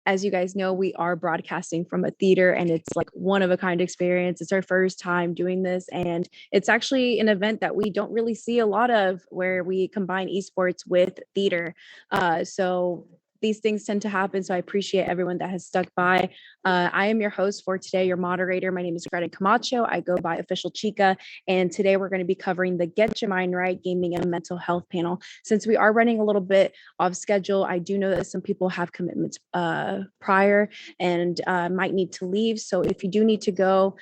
as you guys know, we are broadcasting from a theater, and it's like one of a kind experience. It's our first time doing this, and it's actually an event that we don't really see a lot of, where we combine esports with theater. So these things tend to happen. So I appreciate everyone that has stuck by. I am your host for today, your moderator. My name is Greden Camacho. I go by OfficialChiKa, and today we're going to be covering the Get Your Mind Right Gaming and Mental Health panel. Since we are running a little bit off schedule, I do know that some people have commitments prior and might need to leave. So if you do need to go,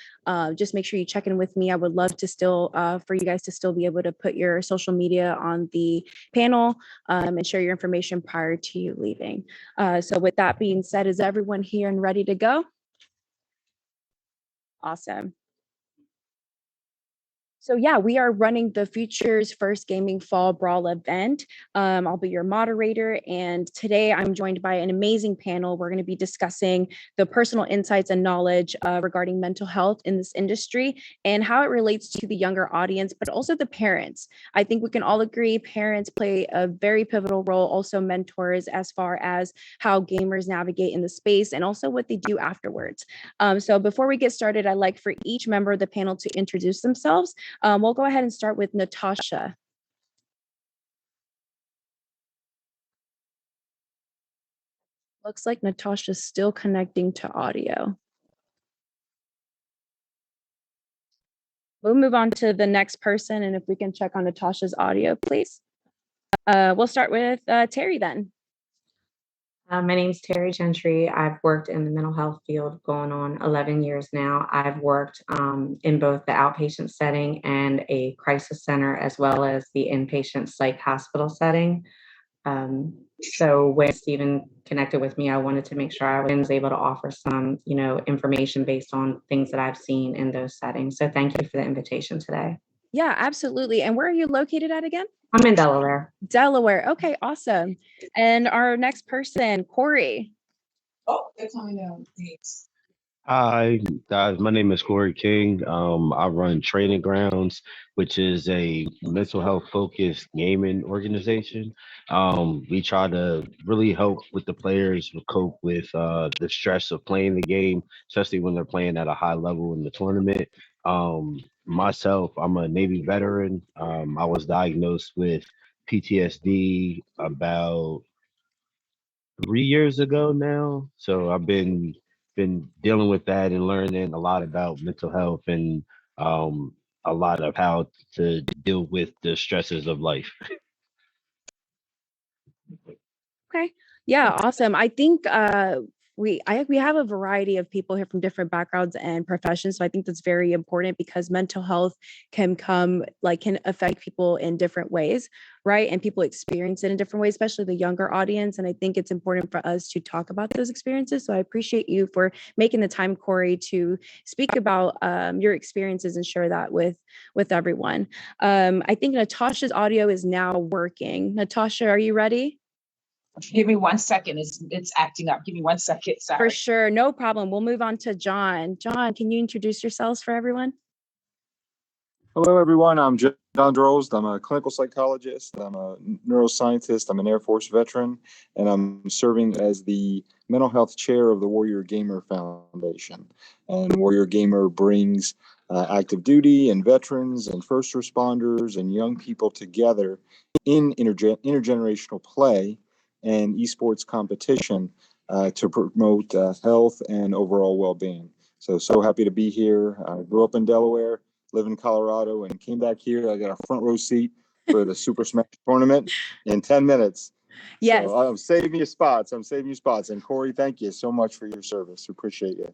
just make sure you check in with me. I would love to still, for you guys to still be able to put your social media on the panel and share your information prior to you leaving. So with that being said, is everyone here and ready to go? Awesome. So yeah, we are running the Future's first gaming Fall Brawl event. I'll be your moderator, and today I'm joined by an amazing panel. We're going to be discussing the personal insights and knowledge regarding mental health in this industry and how it relates to the younger audience, but also the parents. I think we can all agree parents play a very pivotal role, also mentors, as far as how gamers navigate in the space and also what they do afterwards. So before we get started, I'd like for each member of the panel to introduce themselves. We'll go ahead and start with Natasha. Looks like Natasha's still connecting to audio. We'll move on to the next person, and if we can check on Natasha's audio, please. We'll start with Terri then. My name is Terri Gentry. I've worked in the mental health field going on 11 years now. I've worked in both the outpatient setting and a crisis center, as well as the inpatient psych hospital setting. So when Stephen connected with me, I wanted to make sure I was able to offer some, information based on things that I've seen in those settings. So thank you for the invitation today. Yeah, absolutely. And where are you located at again? I'm in Delaware. Delaware. Okay, awesome. And our next person, Corey. Oh, they're coming down. Thanks. Hi, guys. My name is Corey King. I run Training Grounds, which is a mental health focused gaming organization. We try to really help with the players cope with the stress of playing the game, especially when they're playing at a high level in the tournament. Myself, I'm a Navy veteran. I was diagnosed with PTSD about 3 years ago now. So I've been dealing with that and learning a lot about mental health and a lot of how to deal with the stresses of life. Okay. Yeah, awesome. I think we have a variety of people here from different backgrounds and professions. So I think that's very important because mental health can affect people in different ways, right? And people experience it in different ways, especially the younger audience. And I think it's important for us to talk about those experiences. So I appreciate you for making the time, Corey, to speak about your experiences and share that with everyone. I think Natasha's audio is now working. Natasha, are you ready? Give me 1 second. It's acting up. Give me 1 second. Sorry. For sure. No problem. We'll move on to John. John, can you introduce yourselves for everyone? Hello, everyone. I'm John Drost. I'm a clinical psychologist. I'm a neuroscientist. I'm an Air Force veteran, and I'm serving as the mental health chair of the Warrior Gamer Foundation. And Warrior Gamer brings active duty and veterans and first responders and young people together in intergenerational play and esports competition to promote health and overall well-being. So happy to be here. I grew up in Delaware, live in Colorado, and came back here. I got a front row seat for the Super Smash tournament in 10 minutes. Yes. So I'm saving you spots. And Corey, thank you so much for your service. Appreciate it.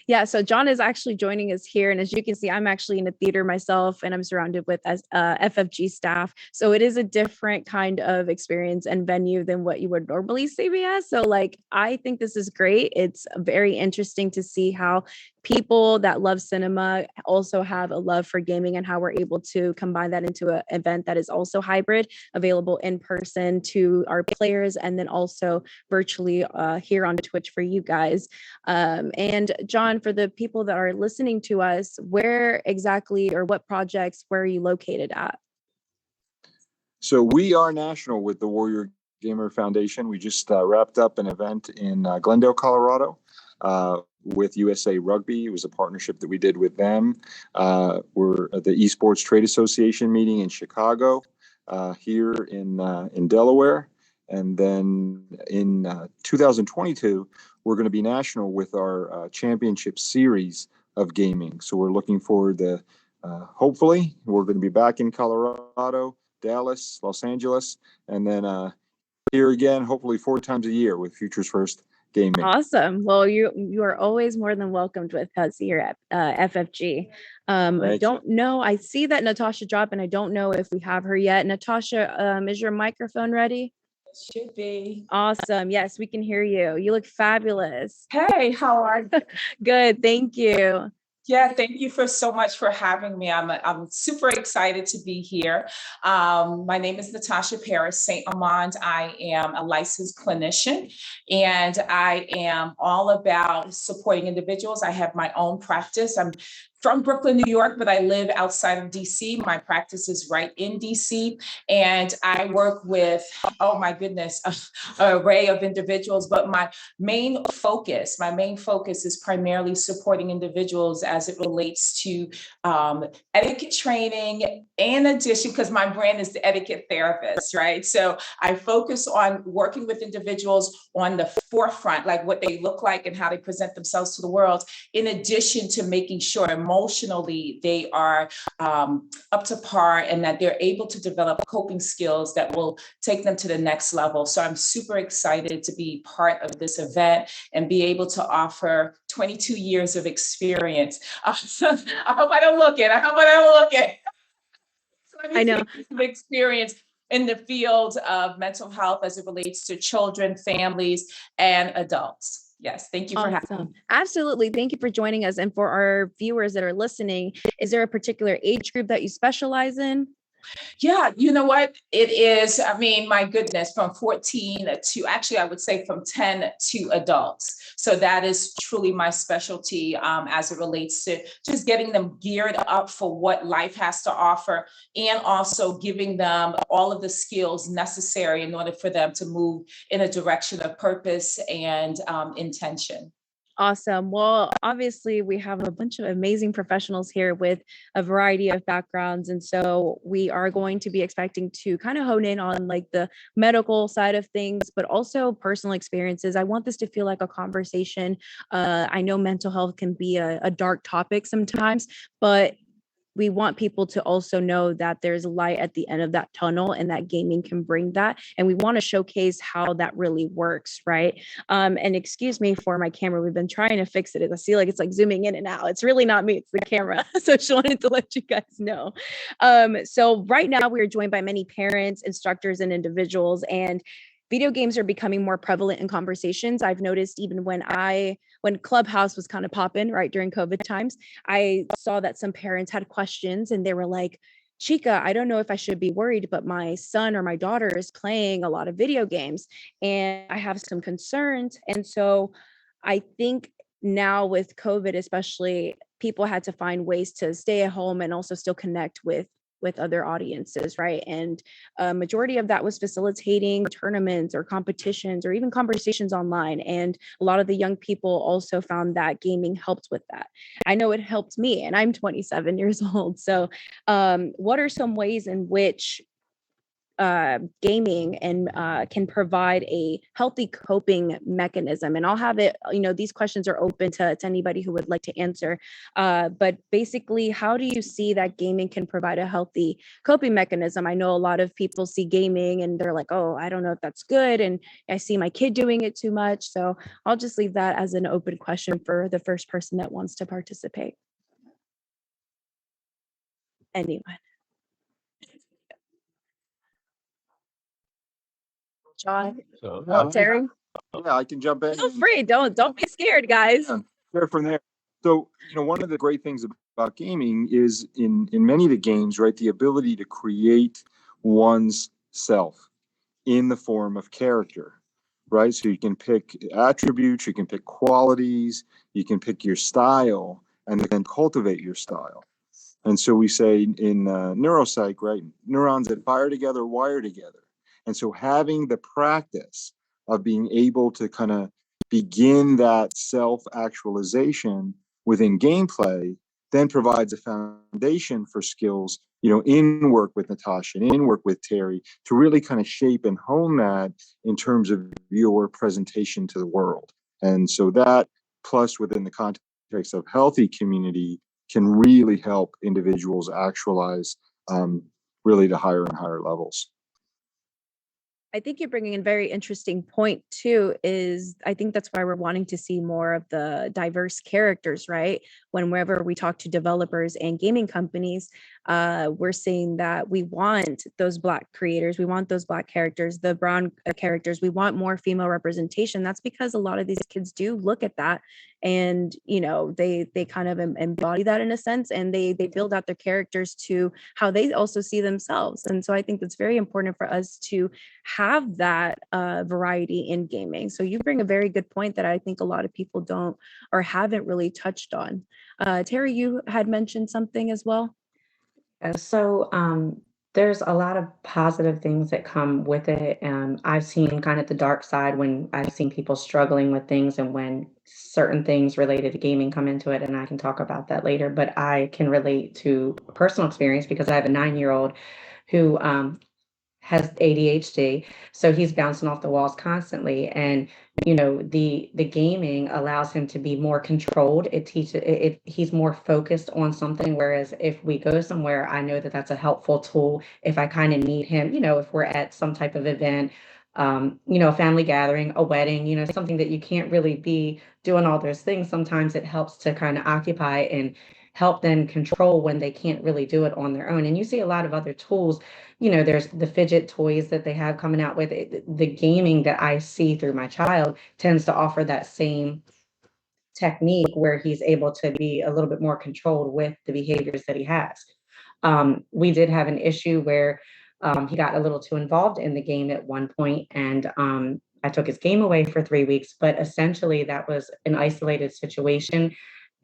Yeah, so John is actually joining us here. And as you can see, I'm actually in a theater myself, and I'm surrounded with FFG staff. So it is a different kind of experience and venue than what you would normally see me as. So I think this is great. It's very interesting to see how people that love cinema also have a love for gaming and how we're able to combine that into an event that is also hybrid, available in person to our players, and then also virtually here on Twitch for you guys. And John, for the people that are listening to us, where exactly or what projects, where are you located at? So we are national with the Warrior Gamer Foundation. We just wrapped up an event in Glendale, Colorado, with USA Rugby. It was a partnership that we did with them. We're at the Esports Trade Association meeting in Chicago, here in Delaware. And then in 2022, we're going to be national with our championship series of gaming. So we're looking forward to, hopefully, we're going to be back in Colorado, Dallas, Los Angeles, and then here again, hopefully 4 times a year with Futures First Gaming. Awesome. Well, you are always more than welcomed with us here at FFG. Don't know. I see that Natasha dropped, and I don't know if we have her yet. Natasha, is your microphone ready? Should be. Awesome. Yes, we can hear you. You look fabulous. Hey, how are you? Good. Thank you. Yeah, thank you so much for having me. I'm super excited to be here. My name is Natasha St. Amand. I am a licensed clinician, and I am all about supporting individuals. I have my own practice. I'm from Brooklyn, New York, but I live outside of DC. My practice is right in DC, and I work with, oh my goodness, an array of individuals. But my main focus is primarily supporting individuals as it relates to etiquette training, in addition, because my brand is the etiquette therapist, right? So I focus on working with individuals on the forefront, like what they look like and how they present themselves to the world, in addition to making sure emotionally they are up to par and that they're able to develop coping skills that will take them to the next level. So I'm super excited to be part of this event and be able to offer 22 years of experience. I hope I don't look it. I know. Experience in the field of mental health as it relates to children, families, and adults. Yes, thank you for having me. Absolutely. Thank you for joining us. And for our viewers that are listening, is there a particular age group that you specialize in? Yeah, you know what? It is, I mean, my goodness, from 14 to, actually, I would say from 10 to adults. So that is truly my specialty as it relates to just getting them geared up for what life has to offer, and also giving them all of the skills necessary in order for them to move in a direction of purpose and intention. Awesome. Well, obviously, we have a bunch of amazing professionals here with a variety of backgrounds. And so we are going to be expecting to kind of hone in on like the medical side of things, but also personal experiences. I want this to feel like a conversation. I know mental health can be a dark topic sometimes, but we want people to also know that there's light at the end of that tunnel and that gaming can bring that. And we want to showcase how that really works, right? And excuse me for my camera. We've been trying to fix it. I see like it's like zooming in and out. It's really not me, it's the camera. So she wanted to let you guys know. So right now we are joined by many parents, instructors, and individuals, and video games are becoming more prevalent in conversations. I've noticed even when Clubhouse was kind of popping right during COVID times, I saw that some parents had questions and they were like, Chika, I don't know if I should be worried, but my son or my daughter is playing a lot of video games and I have some concerns. And so I think now with COVID, especially, people had to find ways to stay at home and also still connect with other audiences, right? And a majority of that was facilitating tournaments or competitions or even conversations online. And a lot of the young people also found that gaming helped with that. I know it helped me, and I'm 27 years old. So what are some ways in which gaming and can provide a healthy coping mechanism? And I'll have it, these questions are open to anybody who would like to answer. But basically, how do you see that gaming can provide a healthy coping mechanism? I know a lot of people see gaming and they're like, oh, I don't know if that's good. And I see my kid doing it too much. So I'll just leave that as an open question for the first person that wants to participate. Anyone? John, Terri? Yeah, I can jump in. Feel free. Don't be scared, guys. Fair from there. So, one of the great things about gaming is in many of the games, right, the ability to create one's self in the form of character, right? So you can pick attributes, you can pick qualities, you can pick your style, and then cultivate your style. And so we say in neuropsych, right, neurons that fire together, wire together. And so having the practice of being able to kind of begin that self-actualization within gameplay then provides a foundation for skills, in work with Natasha and in work with Terri to really kind of shape and hone that in terms of your presentation to the world. And so that, plus within the context of healthy community, can really help individuals actualize really to higher and higher levels. I think you're bringing in a very interesting point too, is I think that's why we're wanting to see more of the diverse characters, right? Whenever we talk to developers and gaming companies, we're saying that we want those Black creators, we want those Black characters, the brown characters, we want more female representation. That's because a lot of these kids do look at that and, they kind of embody that in a sense, and they build out their characters to how they also see themselves. And so I think that's very important for us to have that variety in gaming. So you bring a very good point that I think a lot of people don't or haven't really touched on. Terri, you had mentioned something as well. So there's a lot of positive things that come with it. I've seen kind of the dark side when I've seen people struggling with things and when certain things related to gaming come into it, and I can talk about that later. But I can relate to a personal experience because I have a 9-year-old who has ADHD, so he's bouncing off the walls constantly. And the gaming allows him to be more controlled. It teaches it. He's more focused on something. Whereas if we go somewhere, I know that that's a helpful tool. If I kind of need him, if we're at some type of event, a family gathering, a wedding, something that you can't really be doing all those things. Sometimes it helps to kind of occupy and help them control when they can't really do it on their own. And you see a lot of other tools. There's the fidget toys that they have coming out with it. The gaming that I see through my child tends to offer that same technique where he's able to be a little bit more controlled with the behaviors that he has. We did have an issue where he got a little too involved in the game at one point, and I took his game away for 3 weeks, but essentially that was an isolated situation.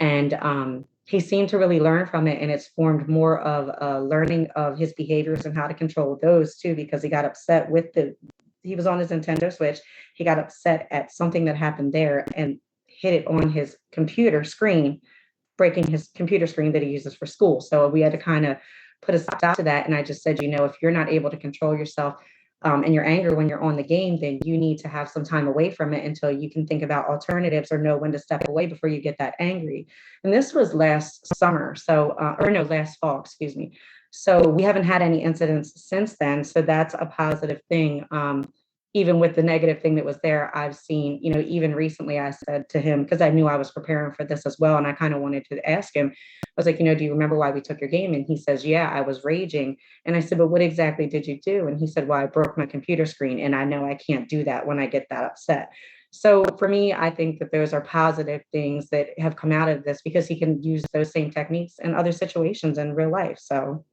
And he seemed to really learn from it, and it's formed more of a learning of his behaviors and how to control those too, because he got upset he was on his Nintendo Switch. He got upset at something that happened there and hit it on his computer screen, breaking his computer screen that he uses for school. So we had to kind of put a stop to that. And I just said, if you're not able to control yourself and your anger when you're on the game, then you need to have some time away from it until you can think about alternatives or know when to step away before you get that angry. And this was last summer. Last fall, excuse me. So we haven't had any incidents since then. So that's a positive thing. Even with the negative thing that was there, I've seen, even recently I said to him, because I knew I was preparing for this as well, and I kind of wanted to ask him, I was like, do you remember why we took your game? And he says, yeah, I was raging. And I said, but what exactly did you do? And he said, well, I broke my computer screen, and I know I can't do that when I get that upset. So for me, I think that those are positive things that have come out of this, because he can use those same techniques in other situations in real life. So.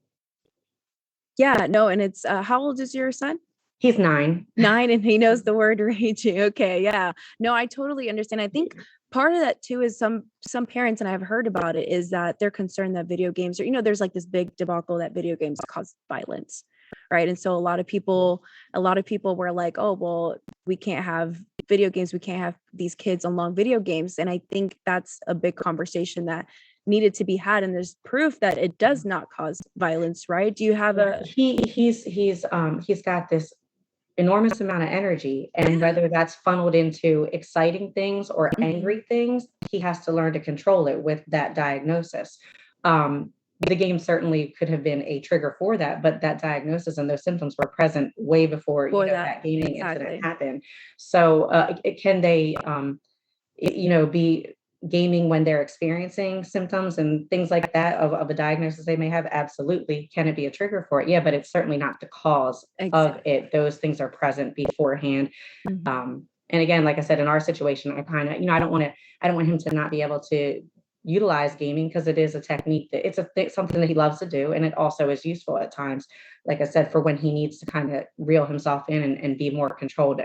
Yeah, no, and it's, how old is your son? He's 9. 9, and he knows the word raging. Okay, yeah. No, I totally understand. I think part of that too is some parents, and I've heard about it, is that they're concerned that video games are, there's like this big debacle that video games cause violence, right? And so a lot of people were like, oh, well, we can't have video games, we can't have these kids on long video games. And I think that's a big conversation that needed to be had, and there's proof that it does not cause violence, right? Do you have he's got this enormous amount of energy, and whether that's funneled into exciting things or angry things, he has to learn to control it with that diagnosis. The game certainly could have been a trigger for that, but that diagnosis and those symptoms were present way before that gaming incident happened. So can they be gaming when they're experiencing symptoms and things like that of a diagnosis they may have? Absolutely. Can it be a trigger for it? Yeah, but it's certainly not the cause of it. Those things are present beforehand. And again, like I said, in our situation, I kind of, I don't want him to not be able to utilize gaming, because it is a technique that it's something that he loves to do, and it also is useful at times, like I said, for when he needs to kind of reel himself in and be more controlled.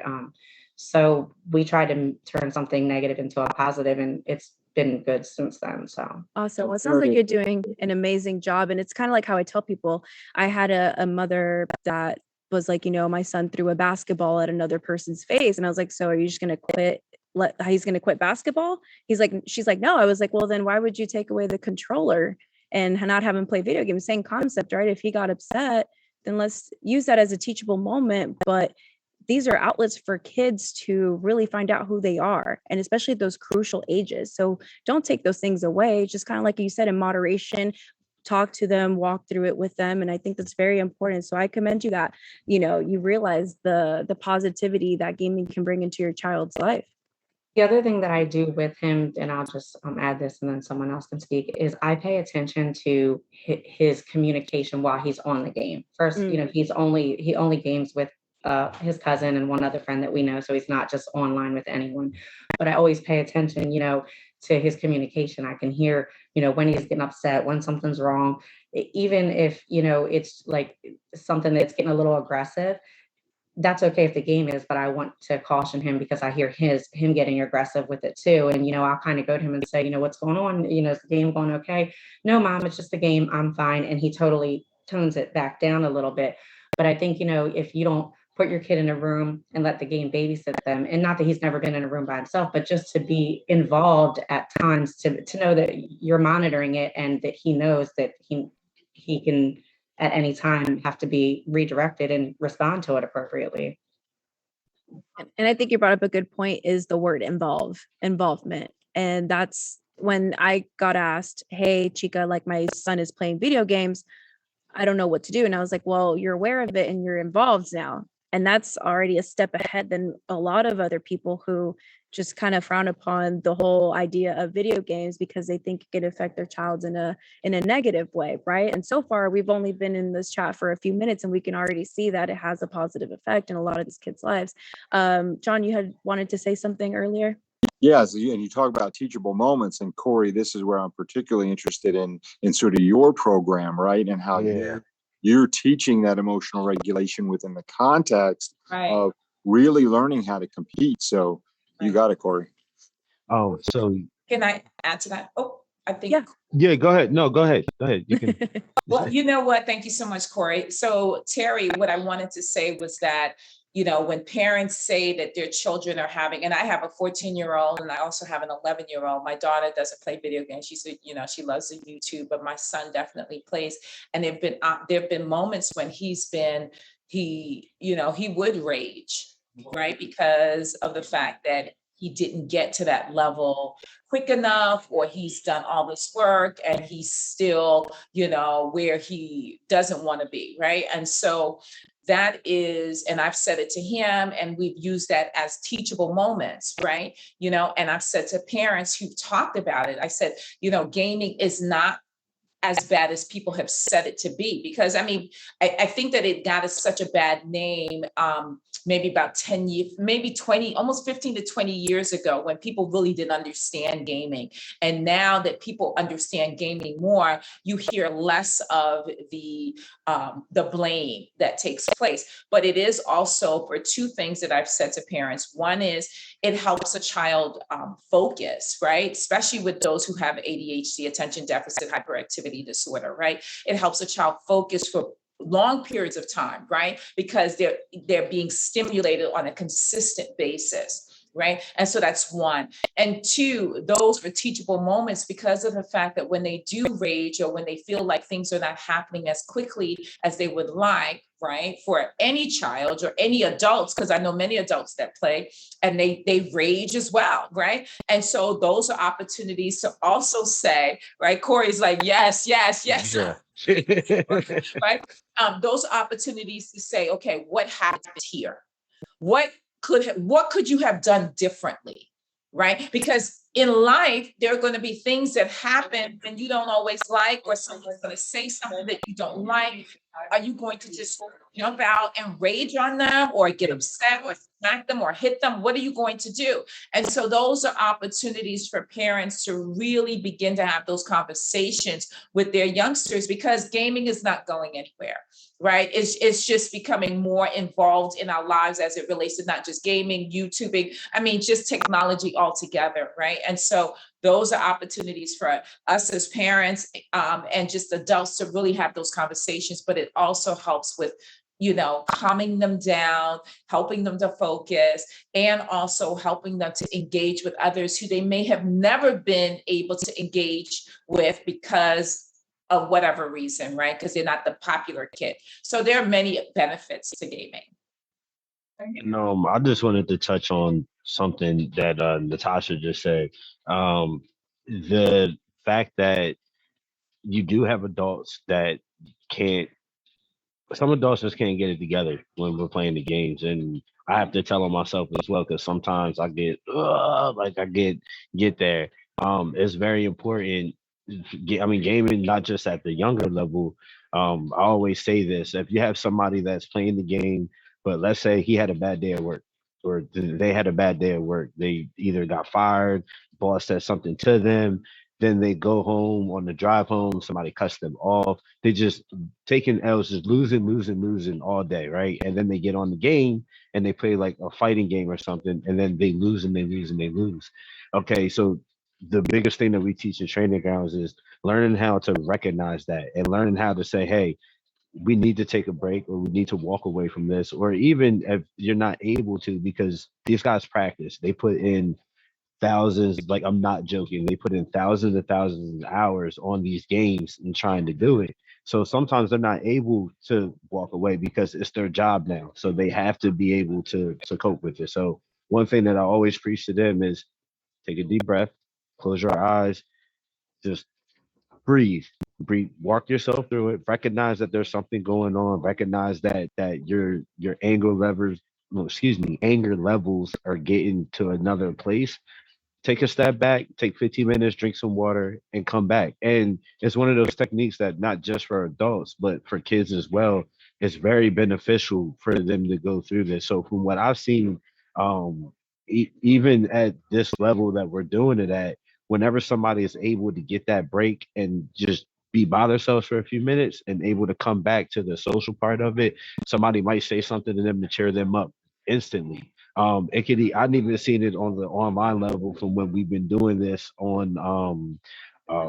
So we try to turn something negative into a positive, and it's been good since then. So awesome. Well, it sounds like you're doing an amazing job. And it's kind of like how I tell people, I had a mother that was like, my son threw a basketball at another person's face. And I was like, so are you just going to quit? He's going to quit basketball? She's like, no. I was like, well, then why would you take away the controller and not have him play video games? Same concept, right? If he got upset, then let's use that as a teachable moment. But these are outlets for kids to really find out who they are, and especially at those crucial ages. So don't take those things away. Just kind of like you said, in moderation, talk to them, walk through it with them. And I think that's very important. So I commend you that, you realize the positivity that gaming can bring into your child's life. The other thing that I do with him, and I'll just add this and then someone else can speak, is I pay attention to his communication while he's on the game. First, he only games with his cousin and one other friend that we know, so he's not just online with anyone. But I always pay attention, to his communication. I can hear, when he's getting upset, when something's wrong, even if, it's like something that's getting a little aggressive. That's okay if the game is, but I want to caution him because I hear him getting aggressive with it too. And, I'll kind of go to him and say, what's going on? Is the game going okay? No, Mom, it's just a game. I'm fine. And he totally tones it back down a little bit. But I think, if you don't put your kid in a room and let the game babysit them, and not that he's never been in a room by himself, but just to be involved at times, to know that you're monitoring it and that he knows that he can at any time have to be redirected and respond to it appropriately. And I think you brought up a good point, is the word involvement. And that's when I got asked, hey, Chika, like my son is playing video games, I don't know what to do. And I was like, well, you're aware of it and you're involved now. And that's already a step ahead than a lot of other people who just kind of frown upon the whole idea of video games because they think it could affect their child in a negative way, right? And so far, we've only been in this chat for a few minutes, and we can already see that it has a positive effect in a lot of these kids' lives. John, you had wanted to say something earlier? Yes, and you talk about teachable moments, and Corey, this is where I'm particularly interested in sort of your program, right? And how you're teaching that emotional regulation within the context of really learning how to compete. So you got it, Corey. Oh, so Can I add to that? Oh, I think. Yeah, go ahead. No, go ahead. You can. Well, you know what? Thank you so much, Corey. So Terry, what I wanted to say was that, when parents say that their children are having, and I have a 14-year-old and I also have an 11-year-old. My daughter doesn't play video games. She said, she loves the YouTube, but my son definitely plays. And there've been moments when he would rage, right? Because of the fact that he didn't get to that level quick enough, or he's done all this work and he's still, where he doesn't want to be, right? And so that is, and I've said it to him, and we've used that as teachable moments, right? And I've said to parents who've talked about it, I said, gaming is not as bad as people have said it to be, because I think that it got us such a bad name, maybe about 10 years, maybe 20, almost 15 to 20 years ago, when people really didn't understand gaming. And now that people understand gaming more, you hear less of the blame that takes place. But it is also for two things that I've said to parents. One is it helps a child focus, right? Especially with those who have ADHD, attention deficit hyperactivity disorder, right? It helps a child focus for long periods of time, right? Because they're being stimulated on a consistent basis, right? And so that's one. And two, those are teachable moments because of the fact that when they do rage or when they feel like things are not happening as quickly as they would like, right? For any child or any adults, because I know many adults that play and they rage as well, right? And so those are opportunities to also say, right? Corey's like, yes. Yeah. Right? Those opportunities to say, okay, what happened here? What could you have done differently? Right? Because in life, there are going to be things that happen and you don't always like, or someone's going to say something that you don't like. Are you going to just jump out and rage on them, or get upset, or smack them, or hit them? What are you going to do? And so those are opportunities for parents to really begin to have those conversations with their youngsters, because gaming is not going anywhere, right? It's just becoming more involved in our lives as it relates to not just gaming, YouTubing, just technology altogether, right? And so those are opportunities for us as parents and just adults to really have those conversations, but it also helps with calming them down, helping them to focus, and also helping them to engage with others who they may have never been able to engage with because of whatever reason, right? Because they're not the popular kid. So there are many benefits to gaming. And I just wanted to touch on something that Natasha just said. The fact that you do have adults that can't, some adults just can't get it together when we're playing the games. And I have to tell them myself as well, because sometimes I get, like I get there. It's very important. I mean, gaming, not just at the younger level. I always say this: if you have somebody that's playing the game, but let's say he had a bad day at work, or they had a bad day at work, they either got fired, boss said something to them, then they go home on the drive home, somebody cuts them off. They just taking L's, just losing all day, right? And then they get on the game and they play like a fighting game or something, and then they lose and they lose and they lose. Okay, so the biggest thing that we teach in training grounds is learning how to recognize that and learning how to say, hey, we need to take a break, or we need to walk away from this, or even if you're not able to, because these guys practice, they put in thousands, like I'm not joking, they put in thousands and thousands of hours on these games and trying to do it. So sometimes they're not able to walk away because it's their job now. So they have to be able to cope with it. So one thing that I always preach to them is take a deep breath, close your eyes, just breathe, walk yourself through it, recognize that there's something going on, recognize that your anger levels, no, excuse me, anger levels are getting to another place. Take a step back, take 15 minutes, drink some water, and come back. And it's one of those techniques that not just for adults, but for kids as well, it's very beneficial for them to go through this. So from what I've seen, um, even at this level that we're doing it at, whenever somebody is able to get that break and just be by themselves for a few minutes and able to come back to the social part of it, somebody might say something to them to cheer them up instantly. It could. I've even seen it on the online level from when we've been doing this on.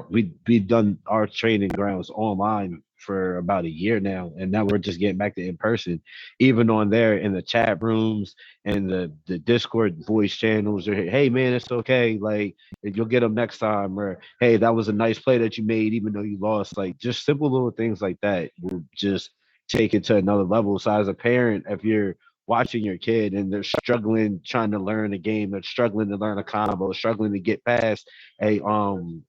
We've done our training grounds online for about a year now, and now we're just getting back to in person. Even on there in the chat rooms and the Discord voice channels, or hey man, it's okay. Like you'll get them next time, or hey, that was a nice play that you made, even though you lost. Like just simple little things like that will just take it to another level. So as a parent, if you're watching your kid and they're struggling trying to learn a game, they're struggling to learn a combo, struggling to get past, learn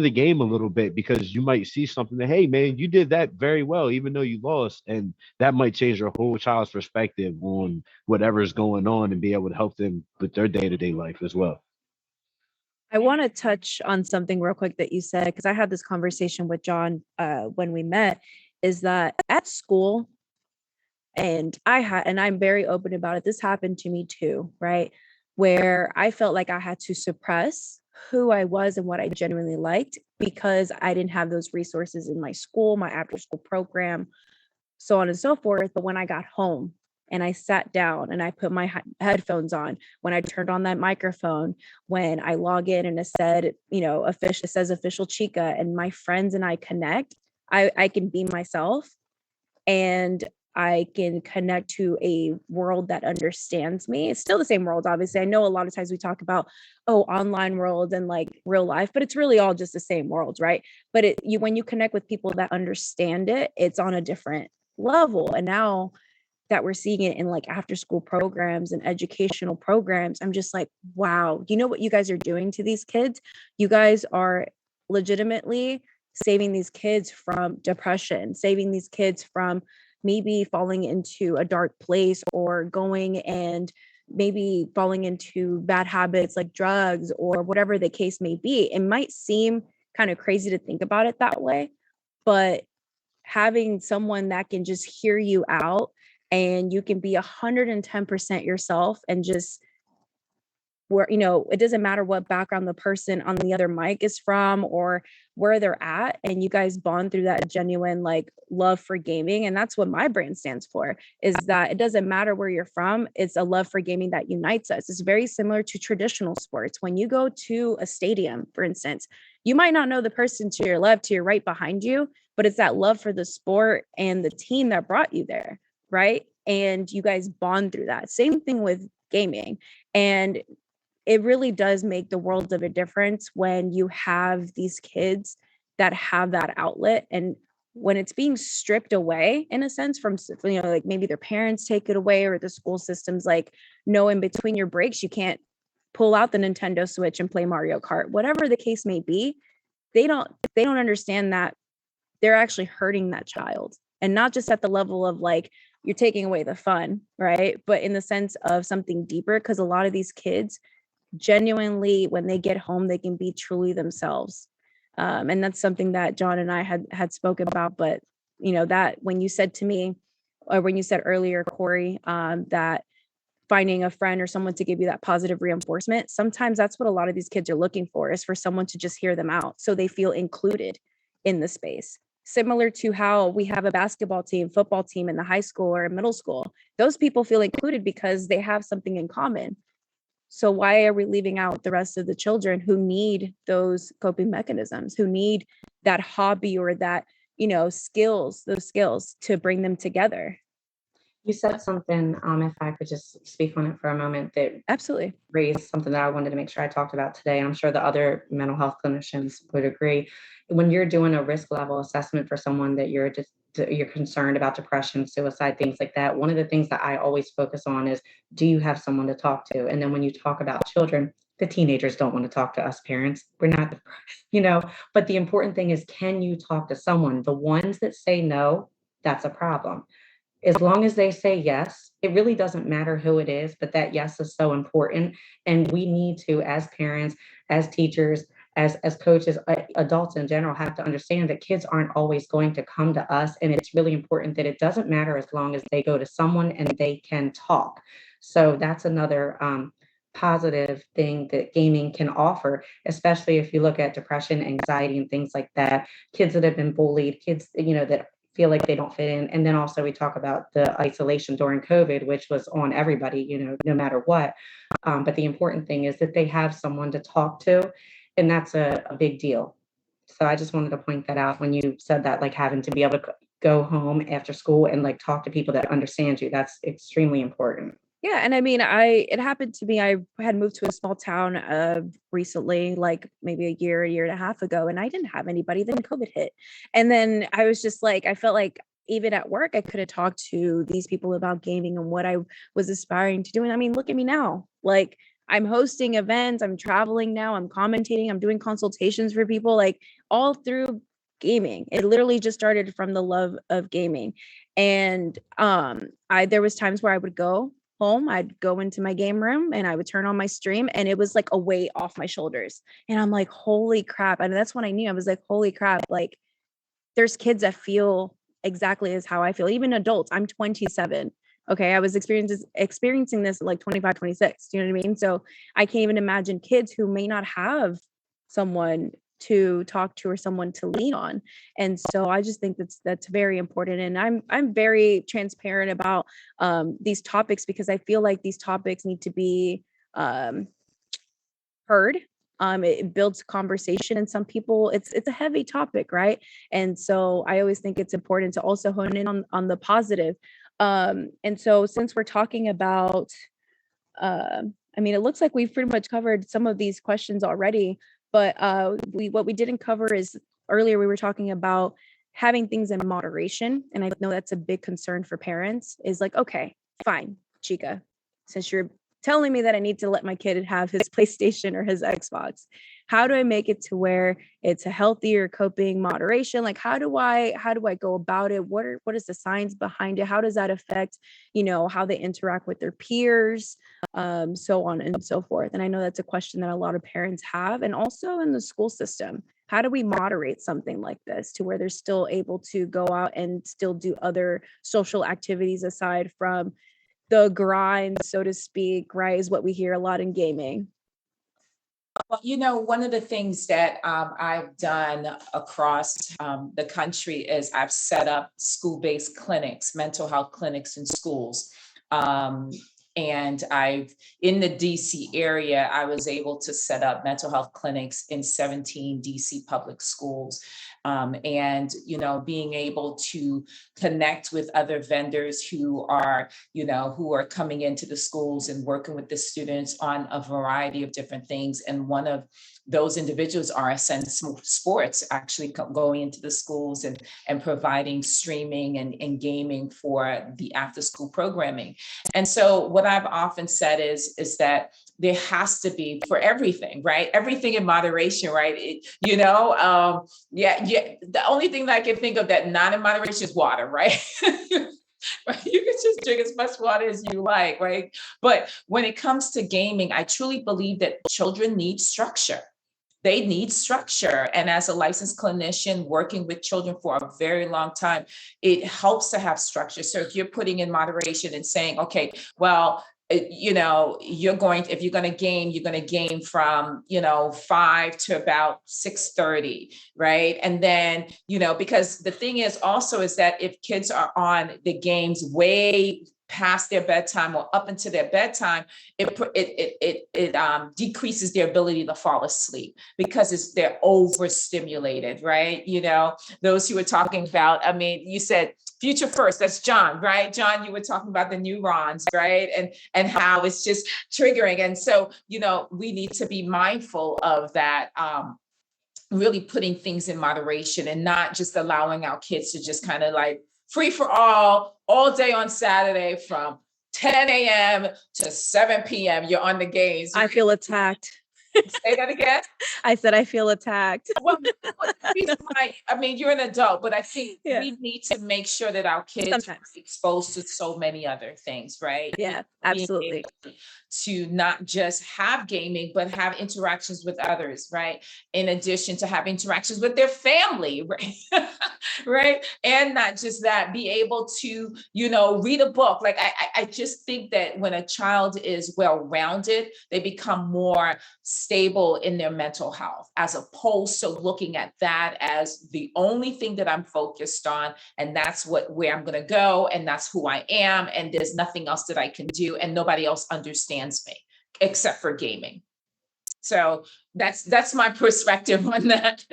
the game a little bit, because you might see something that, hey man, you did that very well even though you lost, and that might change your whole child's perspective on whatever's going on and be able to help them with their day-to-day life as well. I want to touch on something real quick that you said, because I had this conversation with John when we met, is that at school, and I'm very open about it, this happened to me too, right? Where I felt like I had to suppress who I was and what I genuinely liked because I didn't have those resources in my school, my after school program, so on and so forth. But when I got home and I sat down and I put my headphones on, when I turned on that microphone, when I log in and it said, it says OfficialChiKa, and my friends and I connect, I can be myself and I can connect to a world that understands me. It's still the same world, obviously. I know a lot of times we talk about, online world and like real life, but it's really all just the same world, right? But when you connect with people that understand it, it's on a different level. And now that we're seeing it in like after school programs and educational programs, I'm just like, wow, you know what you guys are doing to these kids? You guys are legitimately saving these kids from depression, saving these kids from maybe falling into a dark place, or going and maybe falling into bad habits like drugs or whatever the case may be. It might seem kind of crazy to think about it that way, but having someone that can just hear you out and you can be 110% yourself, and just where, it doesn't matter what background the person on the other mic is from or where they're at, and you guys bond through that genuine like love for gaming. And that's what my brand stands for, is that it doesn't matter where you're from, it's a love for gaming that unites us. It's very similar to traditional sports. When you go to a stadium, for instance, you might not know the person to your left, to your right, behind you, but it's that love for the sport and the team that brought you there, right? And you guys bond through that. Same thing with gaming. And it really does make the world of a difference when you have these kids that have that outlet. And when it's being stripped away, in a sense, from, like maybe their parents take it away, or the school system's like, no, in between your breaks, you can't pull out the Nintendo Switch and play Mario Kart, whatever the case may be. They don't understand that they're actually hurting that child. And not just at the level of like, you're taking away the fun, right? But in the sense of something deeper, because a lot of these kids genuinely, when they get home, they can be truly themselves. And that's something that John and I had spoken about. But that when you said to me, or when you said earlier, Corey, that finding a friend or someone to give you that positive reinforcement, sometimes that's what a lot of these kids are looking for, is for someone to just hear them out so they feel included in the space. Similar to how we have a basketball team, football team in the high school or middle school, those people feel included because they have something in common. So why are we leaving out the rest of the children who need those coping mechanisms, who need that hobby or that, those skills to bring them together? You said something, if I could just speak on it for a moment, that Absolutely raised something that I wanted to make sure I talked about today. I'm sure the other mental health clinicians would agree. When you're doing a risk level assessment for someone that you're concerned about depression, suicide, things like that, one of the things that I always focus on is, do you have someone to talk to? And then when you talk about children, the teenagers don't want to talk to us parents. We're not, but the important thing is, can you talk to someone? The ones that say no, that's a problem. As long as they say yes, it really doesn't matter who it is, but that yes is so important. And we need to, as parents, as teachers, as coaches, adults in general, have to understand that kids aren't always going to come to us. And it's really important that it doesn't matter as long as they go to someone and they can talk. So that's another positive thing that gaming can offer, especially if you look at depression, anxiety, and things like that. Kids that have been bullied, kids, that feel like they don't fit in. And then also we talk about the isolation during COVID, which was on everybody, no matter what. But the important thing is that they have someone to talk to, and that's a big deal. So I just wanted to point that out when you said that, like having to be able to go home after school and like talk to people that understand you. That's extremely important. Yeah. And I mean, it happened to me. I had moved to a small town recently, like maybe a year and a half ago, and I didn't have anybody. Then COVID hit. And then I was just like, I felt like even at work, I could have talked to these people about gaming and what I was aspiring to do. And I mean, look at me now. Like, I'm hosting events, I'm traveling now, I'm commentating, I'm doing consultations for people, like all through gaming. It literally just started from the love of gaming. And there was times where I would go home, I'd go into my game room and I would turn on my stream, and it was like a weight off my shoulders. And I'm like, holy crap. And that's when I knew. I was like, holy crap, like there's kids that feel exactly as how I feel, even adults. I'm 27. Okay. I was experiencing this at like 25, 26. Do you know what I mean? So I can't even imagine kids who may not have someone to talk to or someone to lean on. And so I just think that's very important. And I'm very transparent about these topics, because I feel like these topics need to be heard. It builds conversation, and some people it's a heavy topic, right? And so I always think it's important to also hone in on the positive. And so since we're talking about I mean, it looks like we've pretty much covered some of these questions already, but what we didn't cover is, earlier we were talking about having things in moderation. And I know that's a big concern for parents, is like, okay, fine, Chika, since you're telling me that I need to let my kid have his PlayStation or his Xbox, how do I make it to where it's a healthier coping moderation? Like, how do I go about it? What is the science behind it? How does that affect, how they interact with their peers, so on and so forth? And I know that's a question that a lot of parents have, and also in the school system. How do we moderate something like this to where they're still able to go out and still do other social activities aside from the grind, so to speak, right, is what we hear a lot in gaming? Well, one of the things that I've done across the country is I've set up school-based clinics, mental health clinics in schools. And in the DC area, I was able to set up mental health clinics in 17 DC public schools. And, being able to connect with other vendors who are coming into the schools and working with the students on a variety of different things. And one of those individuals are RSN Sports, actually going into the schools and providing streaming and gaming for the after school programming. And so what I've often said is that there has to be, for everything, right? Everything in moderation, right? The only thing that I can think of that not in moderation is water, right? Right? You can just drink as much water as you like, right? But when it comes to gaming, I truly believe that children need structure. They need structure. And as a licensed clinician working with children for a very long time, it helps to have structure. So if you're putting in moderation and saying, okay, well, if you're going to game from 5 to about 6:30, right? And then because the thing is also is that if kids are on the games way past their bedtime or up into their bedtime, it decreases their ability to fall asleep because they're overstimulated, right? Those who were talking about, you said future first, that's John, right? John, you were talking about the neurons, right? And how it's just triggering. And so, we need to be mindful of that, really putting things in moderation and not just allowing our kids to just kind of like free for all day on Saturday from 10 a.m. to 7 p.m. You're on the games. I feel attacked. Say that again. I said I feel attacked. Well, you're an adult, but I think we need to make sure that our kids are exposed to so many other things, right? Yeah, absolutely. To not just have gaming, but have interactions with others, right? In addition to have interactions with their family, right? Right? And not just that, be able to, read a book. Like, I just think that when a child is well-rounded, they become more stable in their mental health, as opposed to looking at that as the only thing that I'm focused on. And that's where I'm going to go. And that's who I am. And there's nothing else that I can do. And nobody else understands me except for gaming. So that's my perspective on that.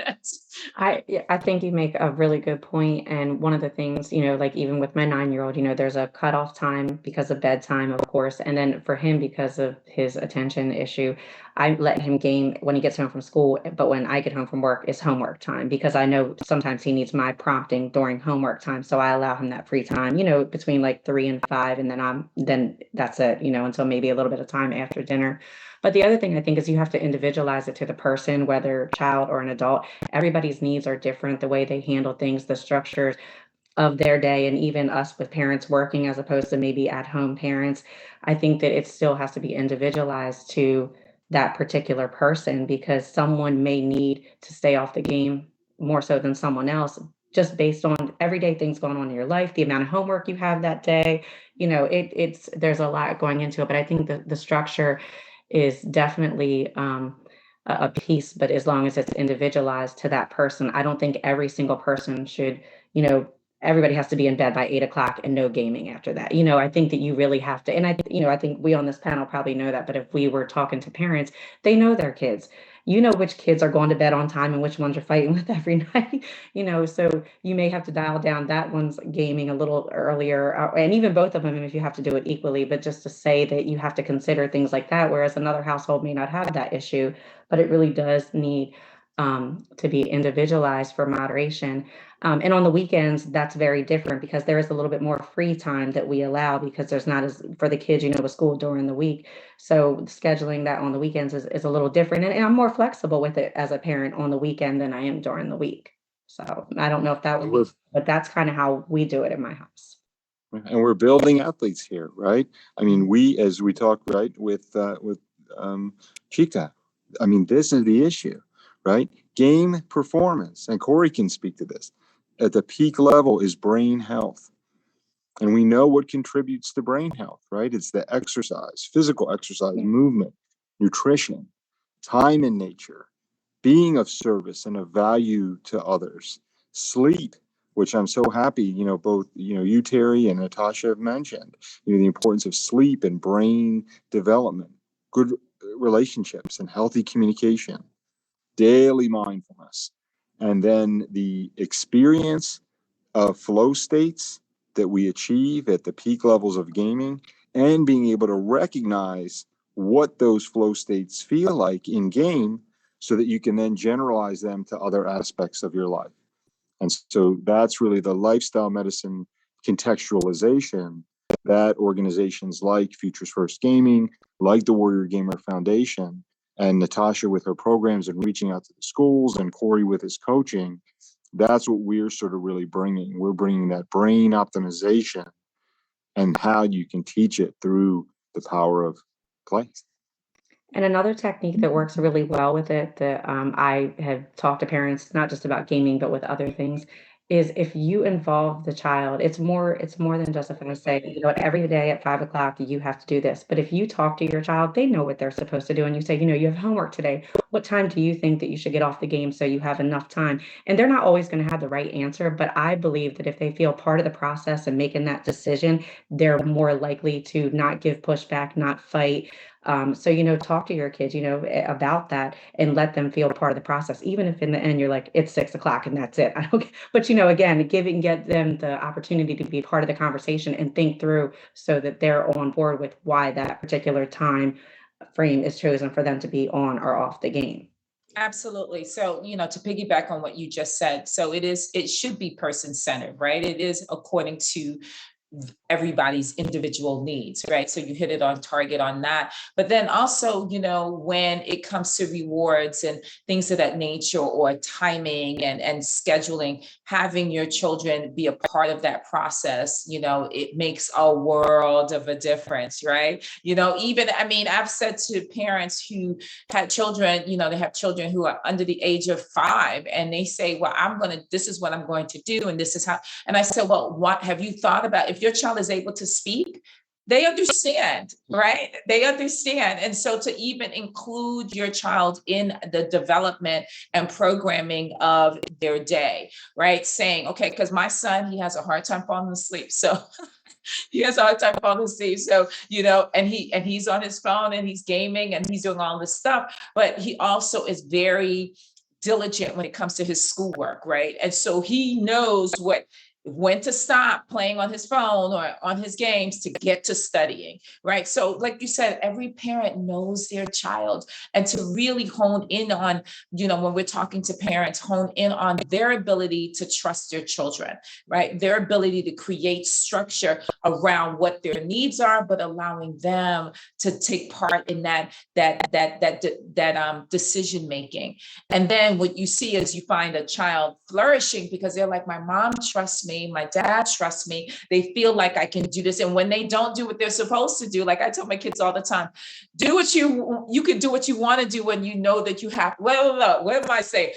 I think you make a really good point. And one of the things, like even with my 9-year-old, there's a cutoff time because of bedtime, of course. And then for him, because of his attention issue, I let him game when he gets home from school. But when I get home from work, it's homework time, because I know sometimes he needs my prompting during homework time. So I allow him that free time, between like 3 and 5. And then that's it, until maybe a little bit of time after dinner. But the other thing I think is you have to individualize it to the person, whether child or an adult. Everybody's needs are different, the way they handle things, the structures of their day, and even us with parents working as opposed to maybe at-home parents. I think that it still has to be individualized to that particular person, because someone may need to stay off the game more so than someone else, just based on everyday things going on in your life, the amount of homework you have that day. There's a lot going into it, but I think the structure is definitely a piece, but as long as it's individualized to that person. I don't think every single person should, everybody has to be in bed by 8 o'clock and no gaming after that. I think that you really have to, and I think we on this panel probably know that, but if we were talking to parents, they know their kids. Which kids are going to bed on time and which ones are fighting with every night, so you may have to dial down that one's gaming a little earlier, and even both of them if you have to do it equally, but just to say that you have to consider things like that, whereas another household may not have that issue, but it really does need to be individualized for moderation. And on the weekends, that's very different, because there is a little bit more free time that we allow, because there's not as for the kids, with school during the week. So scheduling that on the weekends is a little different. And I'm more flexible with it as a parent on the weekend than I am during the week. So I don't know if that would be, but that's kind of how we do it in my house. And we're building athletes here, right? As we talked, right, with Chika, this is the issue, right? Game performance, and Corey can speak to this, at the peak level is brain health. And we know what contributes to brain health, right? It's the exercise, physical exercise, movement, nutrition, time in nature, being of service and of value to others, sleep, which I'm so happy, both, you, Terri, and Natasha have mentioned, the importance of sleep and brain development, good relationships and healthy communication, daily mindfulness, and then the experience of flow states that we achieve at the peak levels of gaming, and being able to recognize what those flow states feel like in game so that you can then generalize them to other aspects of your life. And so that's really the lifestyle medicine contextualization that organizations like Futures First Gaming, like the Warrior Gamer Foundation, and Natasha with her programs and reaching out to the schools, and Corey with his coaching, that's what we're sort of really bringing. We're bringing that brain optimization and how you can teach it through the power of play. And another technique that works really well with it that I have talked to parents, not just about gaming, but with other things, is if you involve the child, it's more than just if I say, every day at 5 o'clock, you have to do this. But if you talk to your child, they know what they're supposed to do. And you say, you have homework today. What time do you think that you should get off the game so you have enough time? And they're not always going to have the right answer. But I believe that if they feel part of the process and making that decision, they're more likely to not give pushback, not fight. So, talk to your kids, about that and let them feel part of the process, even if in the end you're like, it's 6 o'clock and that's it. I don't, but, again, get them the opportunity to be part of the conversation and think through so that they're on board with why that particular time frame is chosen for them to be on or off the game. Absolutely. So, to piggyback on what you just said, so it should be person-centered, right? It is according to everybody's individual needs, right? So you hit it on target on that. But then also, when it comes to rewards and things of that nature, or timing and scheduling, having your children be a part of that process, it makes a world of a difference, right? I've said to parents who had children, they have children who are under the age of 5, and they say, well, this is what I'm going to do. And this is how, and I said, well, what have you thought about if your child is able to speak? They understand, right? They understand. And so to even include your child in the development and programming of their day, right? Saying, okay, because my son, he has a hard time falling asleep. So he has a hard time falling asleep. So, and he's on his phone and he's gaming and he's doing all this stuff, but he also is very diligent when it comes to his schoolwork, right? And so he knows when to stop playing on his phone or on his games to get to studying, right? So like you said, every parent knows their child, and to really hone in on, when we're talking to parents, hone in on their ability to trust their children, right? Their ability to create structure around what their needs are, but allowing them to take part in that decision making. And then what you see is you find a child flourishing because they're like, my mom trusts me, my dad trusts me. They feel like I can do this. And when they don't do what they're supposed to do, like I tell my kids all the time, do what you can do what you want to do when you know that you have. Well, what am I saying?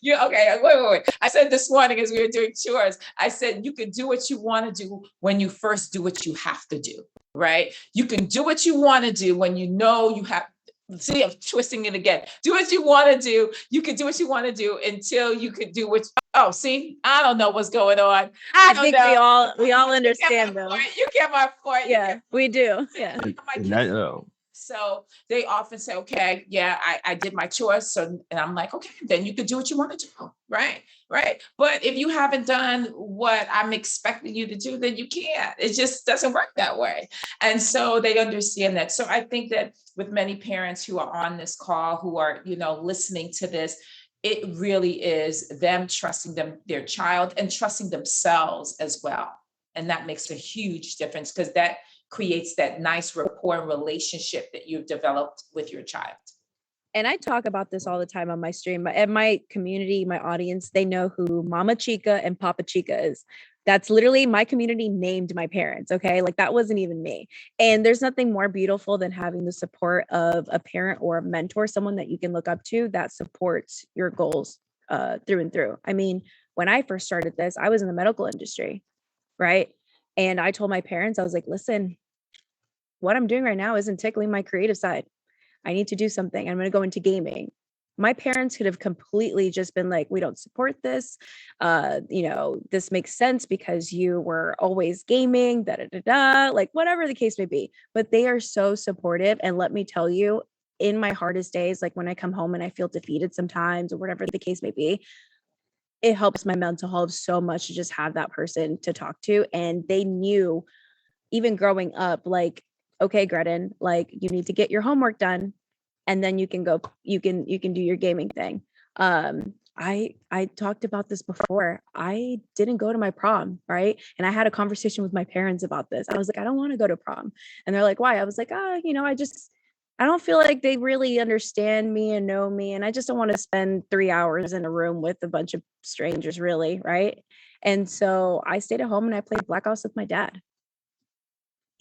Okay, wait. I said this morning as we were doing chores, I said, you can do what you want to do when you first do what you have to do, right? You can do what you want to do when you know you have. See, I'm twisting it again. Do what you want to do. You can do what you want to do until you could do what. Oh, see, I don't know what's going on. I think we all understand though. You get my point. Yeah, we do. Yeah. So they often say, okay, yeah, I did my chores. So, and I'm like, okay, then you could do what you want to do. Right. But if you haven't done what I'm expecting you to do, then you can't. It just doesn't work that way. And so they understand that. So I think that with many parents who are on this call, who are, listening to this, it really is them trusting their child and trusting themselves as well. And that makes a huge difference, because that creates that nice rapport and relationship that you've developed with your child. And I talk about this all the time on my stream. And my community, my audience, they know who Mama Chica and Papa Chica is. That's literally my community named my parents. Okay. Like that wasn't even me. And there's nothing more beautiful than having the support of a parent or a mentor, someone that you can look up to that supports your goals through and through. I mean, when I first started this, I was in the medical industry, right? And I told my parents, I was like, listen, what I'm doing right now isn't tickling my creative side. I need to do something. I'm going to go into gaming. my parents could have completely just been like, we don't support this. This makes sense because you were always gaming, like whatever the case may be. But they are so supportive. And let me tell you, in my hardest days, like when I come home and I feel defeated sometimes or whatever the case may be, it helps my mental health so much to just have that person to talk to. And they knew, even growing up, like, okay, Greden, like you need to get your homework done and then you can do your gaming thing. I talked about this before. I didn't go to my prom, right? And I had a conversation with my parents about this. I was like, I don't want to go to prom. And they're like, why? I was like, I don't feel like they really understand me and know me. And I just don't want to spend 3 hours in a room with a bunch of strangers, really, right? And so I stayed at home and I played Black Ops with my dad.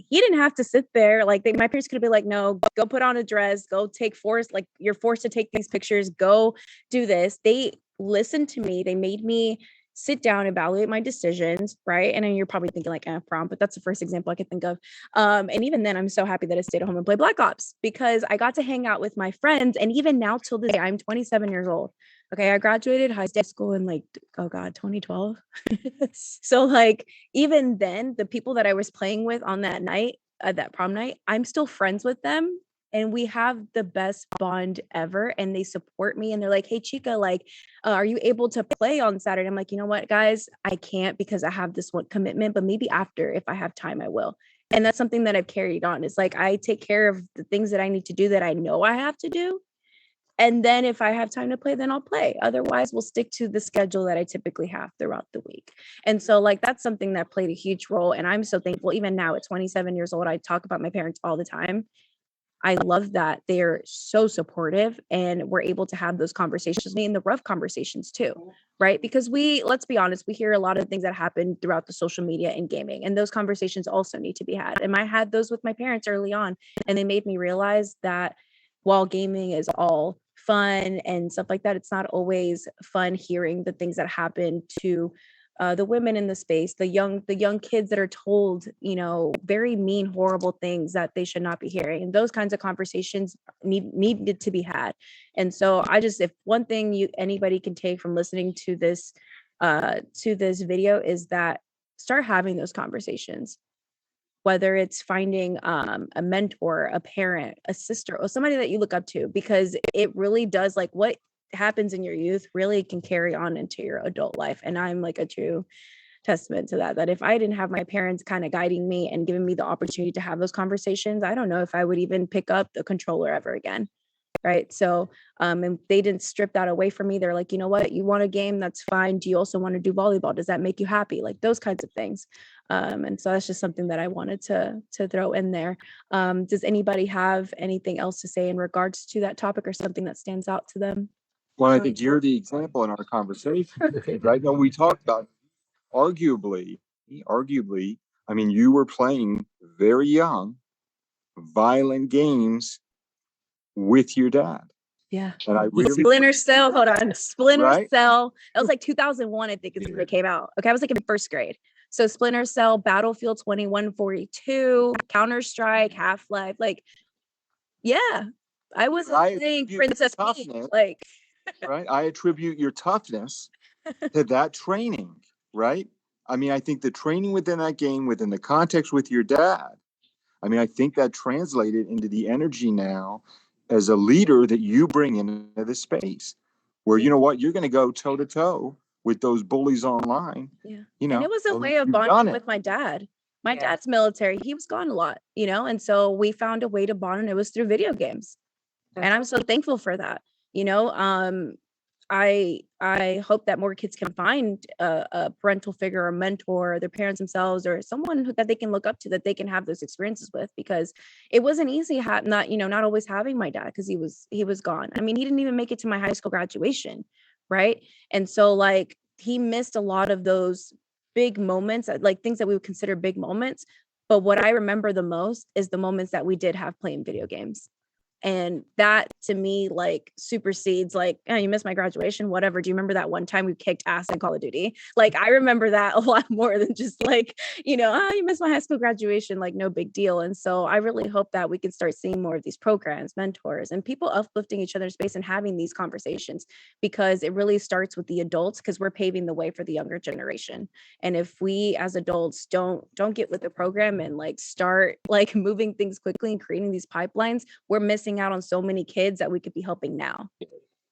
He didn't have to sit there. Like my parents could have been like, no, go put on a dress, go take forced, like you're forced to take these pictures, go do this. They listened to me. They made me sit down, evaluate my decisions, right? And then you're probably thinking like, prom, but that's the first example I could think of. And even then, I'm so happy that I stayed at home and played Black Ops because I got to hang out with my friends. And even now till this day, I'm 27 years old. Okay, I graduated high school in 2012. So like even then, the people that I was playing with on that night, that prom night, I'm still friends with them. And we have the best bond ever. And they support me. And they're like, hey, Chika, like, are you able to play on Saturday? I'm like, you know what, guys, I can't because I have this one commitment, but maybe after, if I have time, I will. And that's something that I've carried on. It's like, I take care of the things that I need to do that I know I have to do. And then if I have time to play, then I'll play. Otherwise, we'll stick to the schedule that I typically have throughout the week. And so like, that's something that played a huge role. And I'm so thankful. Even now at 27 years old, I talk about my parents all the time. I love that they're so supportive and we're able to have those conversations, and the rough conversations too, right? Because let's be honest, we hear a lot of things that happen throughout the social media and gaming, and those conversations also need to be had. And I had those with my parents early on, and they made me realize that while gaming is all fun and stuff like that, it's not always fun hearing the things that happen to the women in the space, the young kids that are told, very mean, horrible things that they should not be hearing. And those kinds of conversations needed to be had. And so if one thing anybody can take from listening to this video is that start having those conversations, whether it's finding a mentor, a parent, a sister, or somebody that you look up to, because it really does, like what happens in your youth really can carry on into your adult life. And I'm like a true testament to that if I didn't have my parents kind of guiding me and giving me the opportunity to have those conversations, I don't know if I would even pick up the controller ever again. Right. So, and they didn't strip that away from me. They're like, you know what, you want a game? That's fine. Do you also want to do volleyball? Does that make you happy? Like those kinds of things. And so that's just something that I wanted to throw in there. Does anybody have anything else to say in regards to that topic or something that stands out to them? Well, I think you're the example in our conversation, right? Now we talked about arguably, I mean, you were playing very young, violent games with your dad. Yeah. And I really Splinter Cell. Hold on. Splinter Right? Cell. That was like 2001, I think, is when it came out. Okay. I was like in first grade. So Splinter Cell, Battlefield 2142, Counter-Strike, Half-Life. Like, yeah, I was playing Princess Peach. Like, right. I attribute your toughness to that training, right? I mean, I think the training within that game, within the context with your dad, I mean, I think that translated into the energy now as a leader that you bring into the space where, you know what, you're going to go toe to toe with those bullies online. Yeah. You know, and it was a and way of you've done bonding it. with my dad. My Yeah. dad's military. He was gone a lot, and so we found a way to bond, and it was through video games. And I'm so thankful for that. I hope that more kids can find a parental figure or mentor, their parents themselves, or someone that they can look up to, that they can have those experiences with, because it wasn't easy not always having my dad, because he was gone. I mean, he didn't even make it to my high school graduation, right? And so like he missed a lot of those big moments, like things that we would consider big moments. But what I remember the most is the moments that we did have playing video games. And that to me like supersedes like, oh, you missed my graduation, whatever. Do you remember that one time we kicked ass in Call of Duty? Like I remember that a lot more than just like, oh, you missed my high school graduation, like no big deal. And so I really hope that we can start seeing more of these programs, mentors, and people uplifting each other's space and having these conversations, because it really starts with the adults, because we're paving the way for the younger generation. And if we as adults don't get with the program and like start like moving things quickly and creating these pipelines, we're missing out on so many kids that we could be helping now.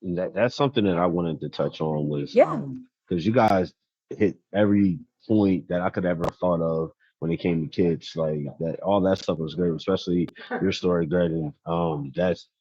That's something that I wanted to touch on was Yeah. because you guys hit every point that I could ever have thought of when it came to kids. Like that, all that stuff was great, especially your story, Greden.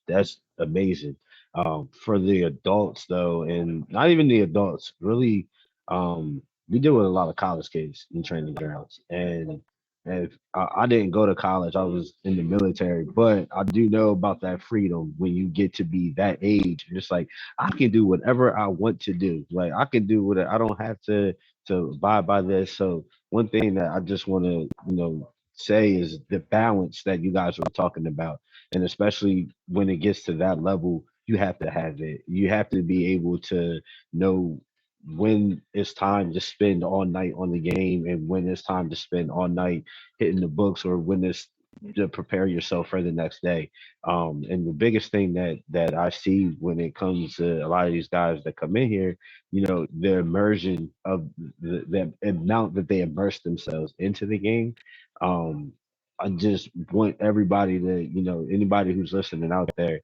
That's amazing. For the adults though, and not even the adults, really, we deal with a lot of college kids in training grounds, and if I didn't go to college, I was in the military, but I do know about that freedom when you get to be that age. And it's like I can do whatever I want to do. Like I can do what I don't have to abide by this. So one thing that I just want to say is the balance that you guys were talking about, and especially when it gets to that level, you have to have it. You have to be able to know when it's time to spend all night on the game and when it's time to spend all night hitting the books, or when it's to prepare yourself for the next day. And the biggest thing that I see when it comes to a lot of these guys that come in here, the immersion of the amount that they immerse themselves into the game. Um, I just want everybody to, anybody who's listening out there,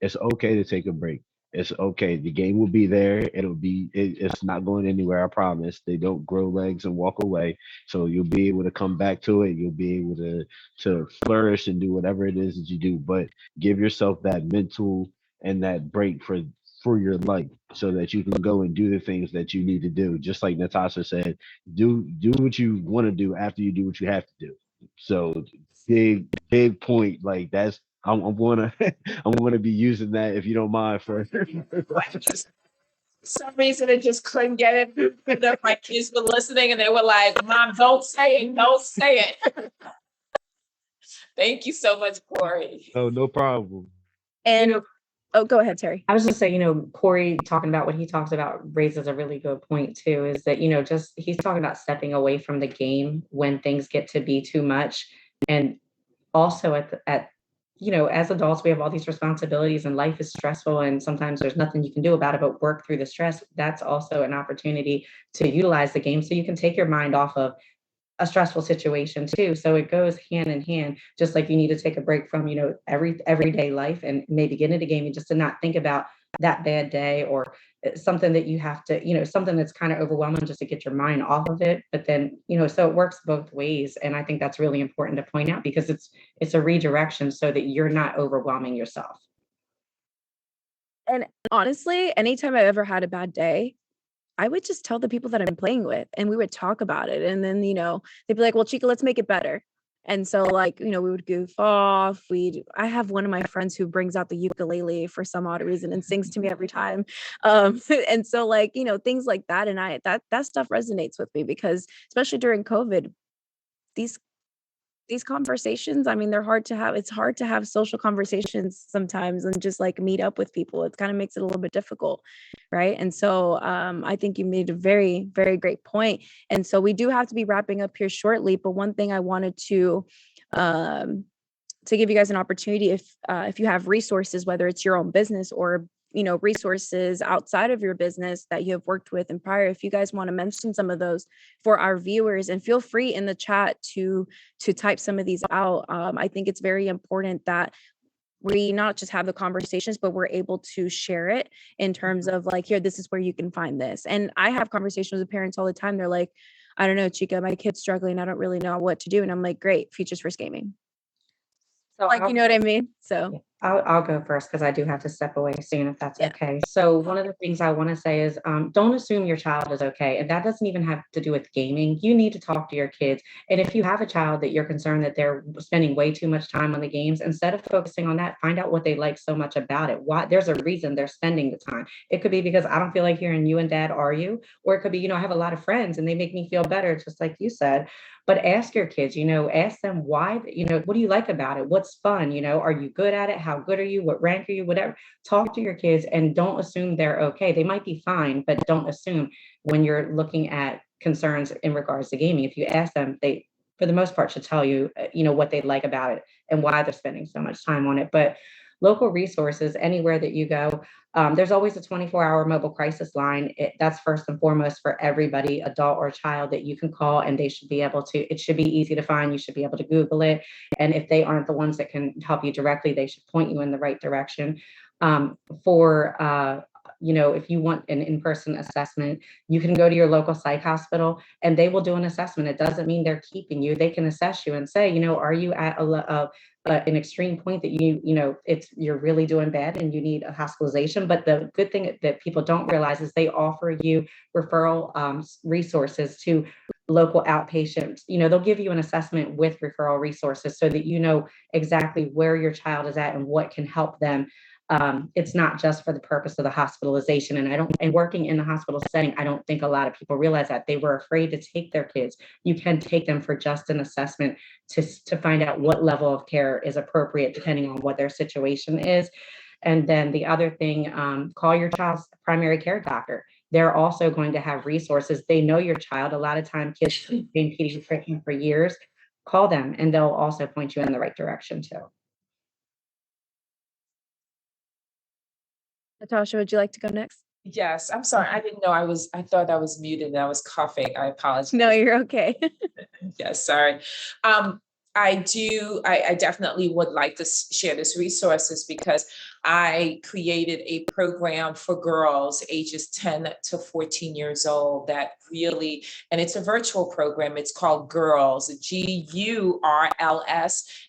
it's okay to take a break. It's okay. The game will be there. It's not going anywhere. I promise. They don't grow legs and walk away. So you'll be able to come back to it. You'll be able to flourish and do whatever it is that you do. But give yourself that mental and that break for your life so that you can go and do the things that you need to do. Just like Natasha said, do what you want to do after you do what you have to do. So big point. Like that's I'm gonna I'm gonna be using that if you don't mind for Some reason it just couldn't get it. My kids were listening and they were like, Mom, don't say it, don't say it. Thank you so much, Corey. Oh, no problem. And oh, go ahead, Terri. I was just saying, Corey talking about what he talks about raises a really good point too, is that, just he's talking about stepping away from the game when things get to be too much. And also as adults, we have all these responsibilities and life is stressful and sometimes there's nothing you can do about it but work through the stress. That's also an opportunity to utilize the game so you can take your mind off of a stressful situation too. So it goes hand in hand, just like you need to take a break from, everyday life and maybe get into gaming just to not think about that bad day or something that you have to, something that's kind of overwhelming just to get your mind off of it. But then, so it works both ways. And I think that's really important to point out because it's a redirection so that you're not overwhelming yourself. And honestly, anytime I've ever had a bad day, I would just tell the people that I'm playing with and we would talk about it. And then, they'd be like, well, Chika, let's make it better. And so like, we would goof off. I have one of my friends who brings out the ukulele for some odd reason and sings to me every time. And so like, things like that. And that stuff resonates with me because especially during COVID, these conversations, I mean, they're hard to have. It's hard to have social conversations sometimes and just like meet up with people. It kind of makes it a little bit difficult. Right. And so I think you made a very, very great point. And so we do have to be wrapping up here shortly. But one thing I wanted to give you guys an opportunity, if you have resources, whether it's your own business or resources outside of your business that you have worked with in prior, if you guys want to mention some of those for our viewers, and feel free in the chat to type some of these out. I think it's very important that we not just have the conversations, but we're able to share it in terms of like, here, this is where you can find this. And I have conversations with parents all the time. They're like, I don't know, Chika, my kid's struggling. I don't really know what to do. And I'm like, great, Futures First Gaming. So like, you know what I mean? So I'll go first because I do have to step away soon if that's okay. So one of the things I want to say is don't assume your child is okay. And that doesn't even have to do with gaming. You need to talk to your kids. And if you have a child that you're concerned that they're spending way too much time on the games, instead of focusing on that, find out what they like so much about it. Why there's a reason they're spending the time. It could be because I don't feel like hearing you and dad argue, or it could be, I have a lot of friends and they make me feel better, just like you said. But ask your kids, ask them why, what do you like about it? What's fun? Are you good at it? How good are you? What rank are you? Whatever. Talk to your kids and don't assume they're okay. They might be fine, but don't assume when you're looking at concerns in regards to gaming. If you ask them, they, for the most part, should tell you, what they like about it and why they're spending so much time on it. But local resources, anywhere that you go, there's always a 24-hour mobile crisis line. That's first and foremost for everybody, adult or child, that you can call, and they should be able to, it should be easy to find. You should be able to Google it. And if they aren't the ones that can help you directly, they should point you in the right direction. If you want an in-person assessment, you can go to your local psych hospital and they will do an assessment. It doesn't mean they're keeping you. They can assess you and say, are you at an extreme point that you're really doing bad and you need a hospitalization. But the good thing that people don't realize is they offer you referral resources to local outpatients. They'll give you an assessment with referral resources so that you know exactly where your child is at and what can help them. It's not just for the purpose of the hospitalization. And working in the hospital setting, I don't think a lot of people realize that. They were afraid to take their kids. You can take them for just an assessment to find out what level of care is appropriate depending on what their situation is. And then the other thing, call your child's primary care doctor. They're also going to have resources. They know your child. A lot of time kids have been pediatrician for years. Call them and they'll also point you in the right direction too. Natasha, would you like to go next? Yes, I'm sorry. I didn't know I thought I was muted and I was coughing. I apologize. No, you're okay. Yes, sorry. I definitely would like to share this resources because I created a program for girls ages 10 to 14 years old that really, and it's a virtual program. It's called Girls, GURLS,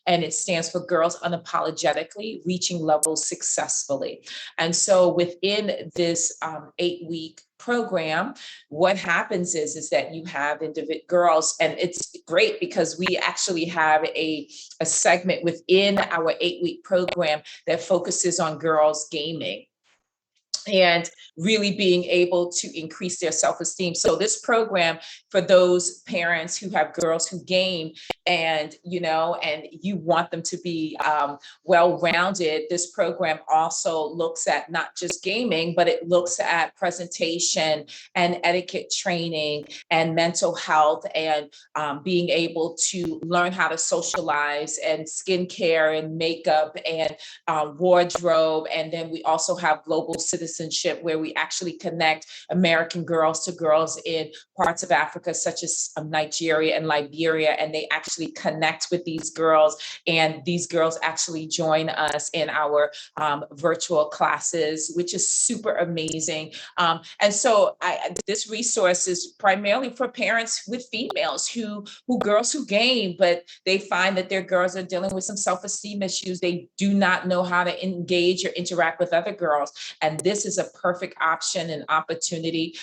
and it stands for Girls Unapologetically Reaching Levels Successfully. And so within this 8-week program, what happens is that you have girls, and it's great because we actually have a segment within our 8-week program that focuses on girls gaming and really being able to increase their self-esteem. So this program for those parents who have girls who game and you want them to be well-rounded, this program also looks at not just gaming, but it looks at presentation and etiquette training and mental health and being able to learn how to socialize and skincare and makeup and wardrobe. And then we also have global citizenship, where we actually connect American girls to girls in parts of Africa, such as Nigeria and Liberia, and they actually connect with these girls, and these girls actually join us in our virtual classes, which is super amazing. And so this resource is primarily for parents with females girls who game, but they find that their girls are dealing with some self-esteem issues. They do not know how to engage or interact with other girls. And this is a perfect option and opportunity.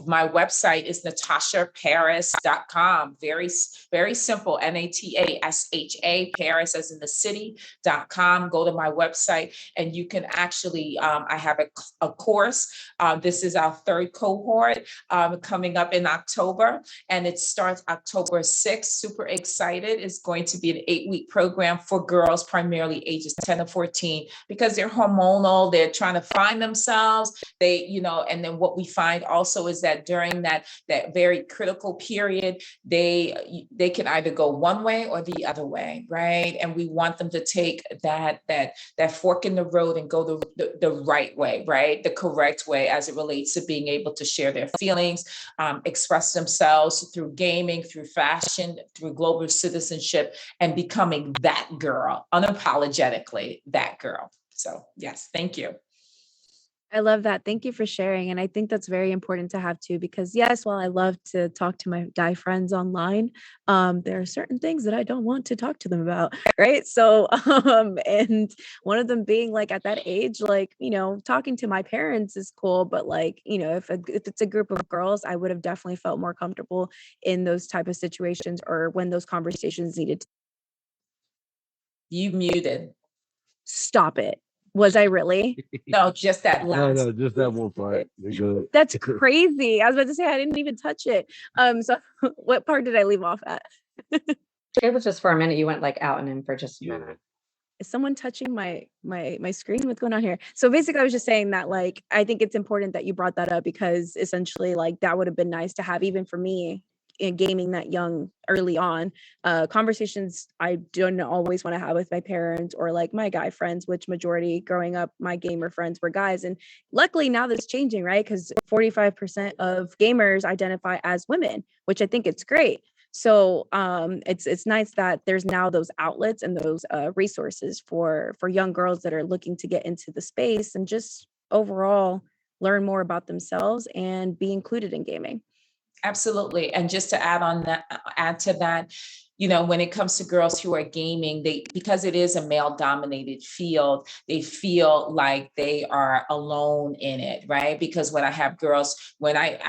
My website is natashaparis.com. Very, very simple. NATASHA, Paris as in the city.com. Go to my website and you can actually, I have a course. This is our 3rd cohort coming up in October, and it starts October 6th. Super excited. It's going to be an 8-week program for girls, primarily ages 10 to 14, because they're hormonal. They're trying to find themselves. And then what we find also is that during that very critical period, they can either go one way or the other way, right? And we want them to take that fork in the road and go the right way, right? The correct way as it relates to being able to share their feelings, express themselves through gaming, through fashion, through global citizenship, and becoming that girl, unapologetically that girl. So yes, thank you. I love that. Thank you for sharing. And I think that's very important to have too, because yes, while I love to talk to my guy friends online, there are certain things that I don't want to talk to them about. Right. So, and one of them being like at that age, like, talking to my parents is cool. But like, if it's a group of girls, I would have definitely felt more comfortable in those type of situations or when those conversations needed to. You muted. Stop it. Was I really? No, just that No, last. no, just that one part. You're good. That's crazy. I was about to say I didn't even touch it. So what part did I leave off at? It was just for a minute. You went like out and in for just a Yeah. minute. Is someone touching my screen? What's going on here? So basically I was just saying that, like, I think it's important that you brought that up, because essentially, like, that would have been nice to have, even for me in gaming that young early on, conversations I don't always want to have with my parents or like my guy friends, which majority growing up, my gamer friends were guys. And luckily now that's changing, right? Because 45% of gamers identify as women, which I think it's great. So it's nice that there's now those outlets and those resources for young girls that are looking to get into the space and just overall learn more about themselves and be included in gaming. Absolutely. And just to add to that, you know, when it comes to girls who are gaming, because it is a male dominated field, they feel like they are alone in it, right? Because when I have girls, when I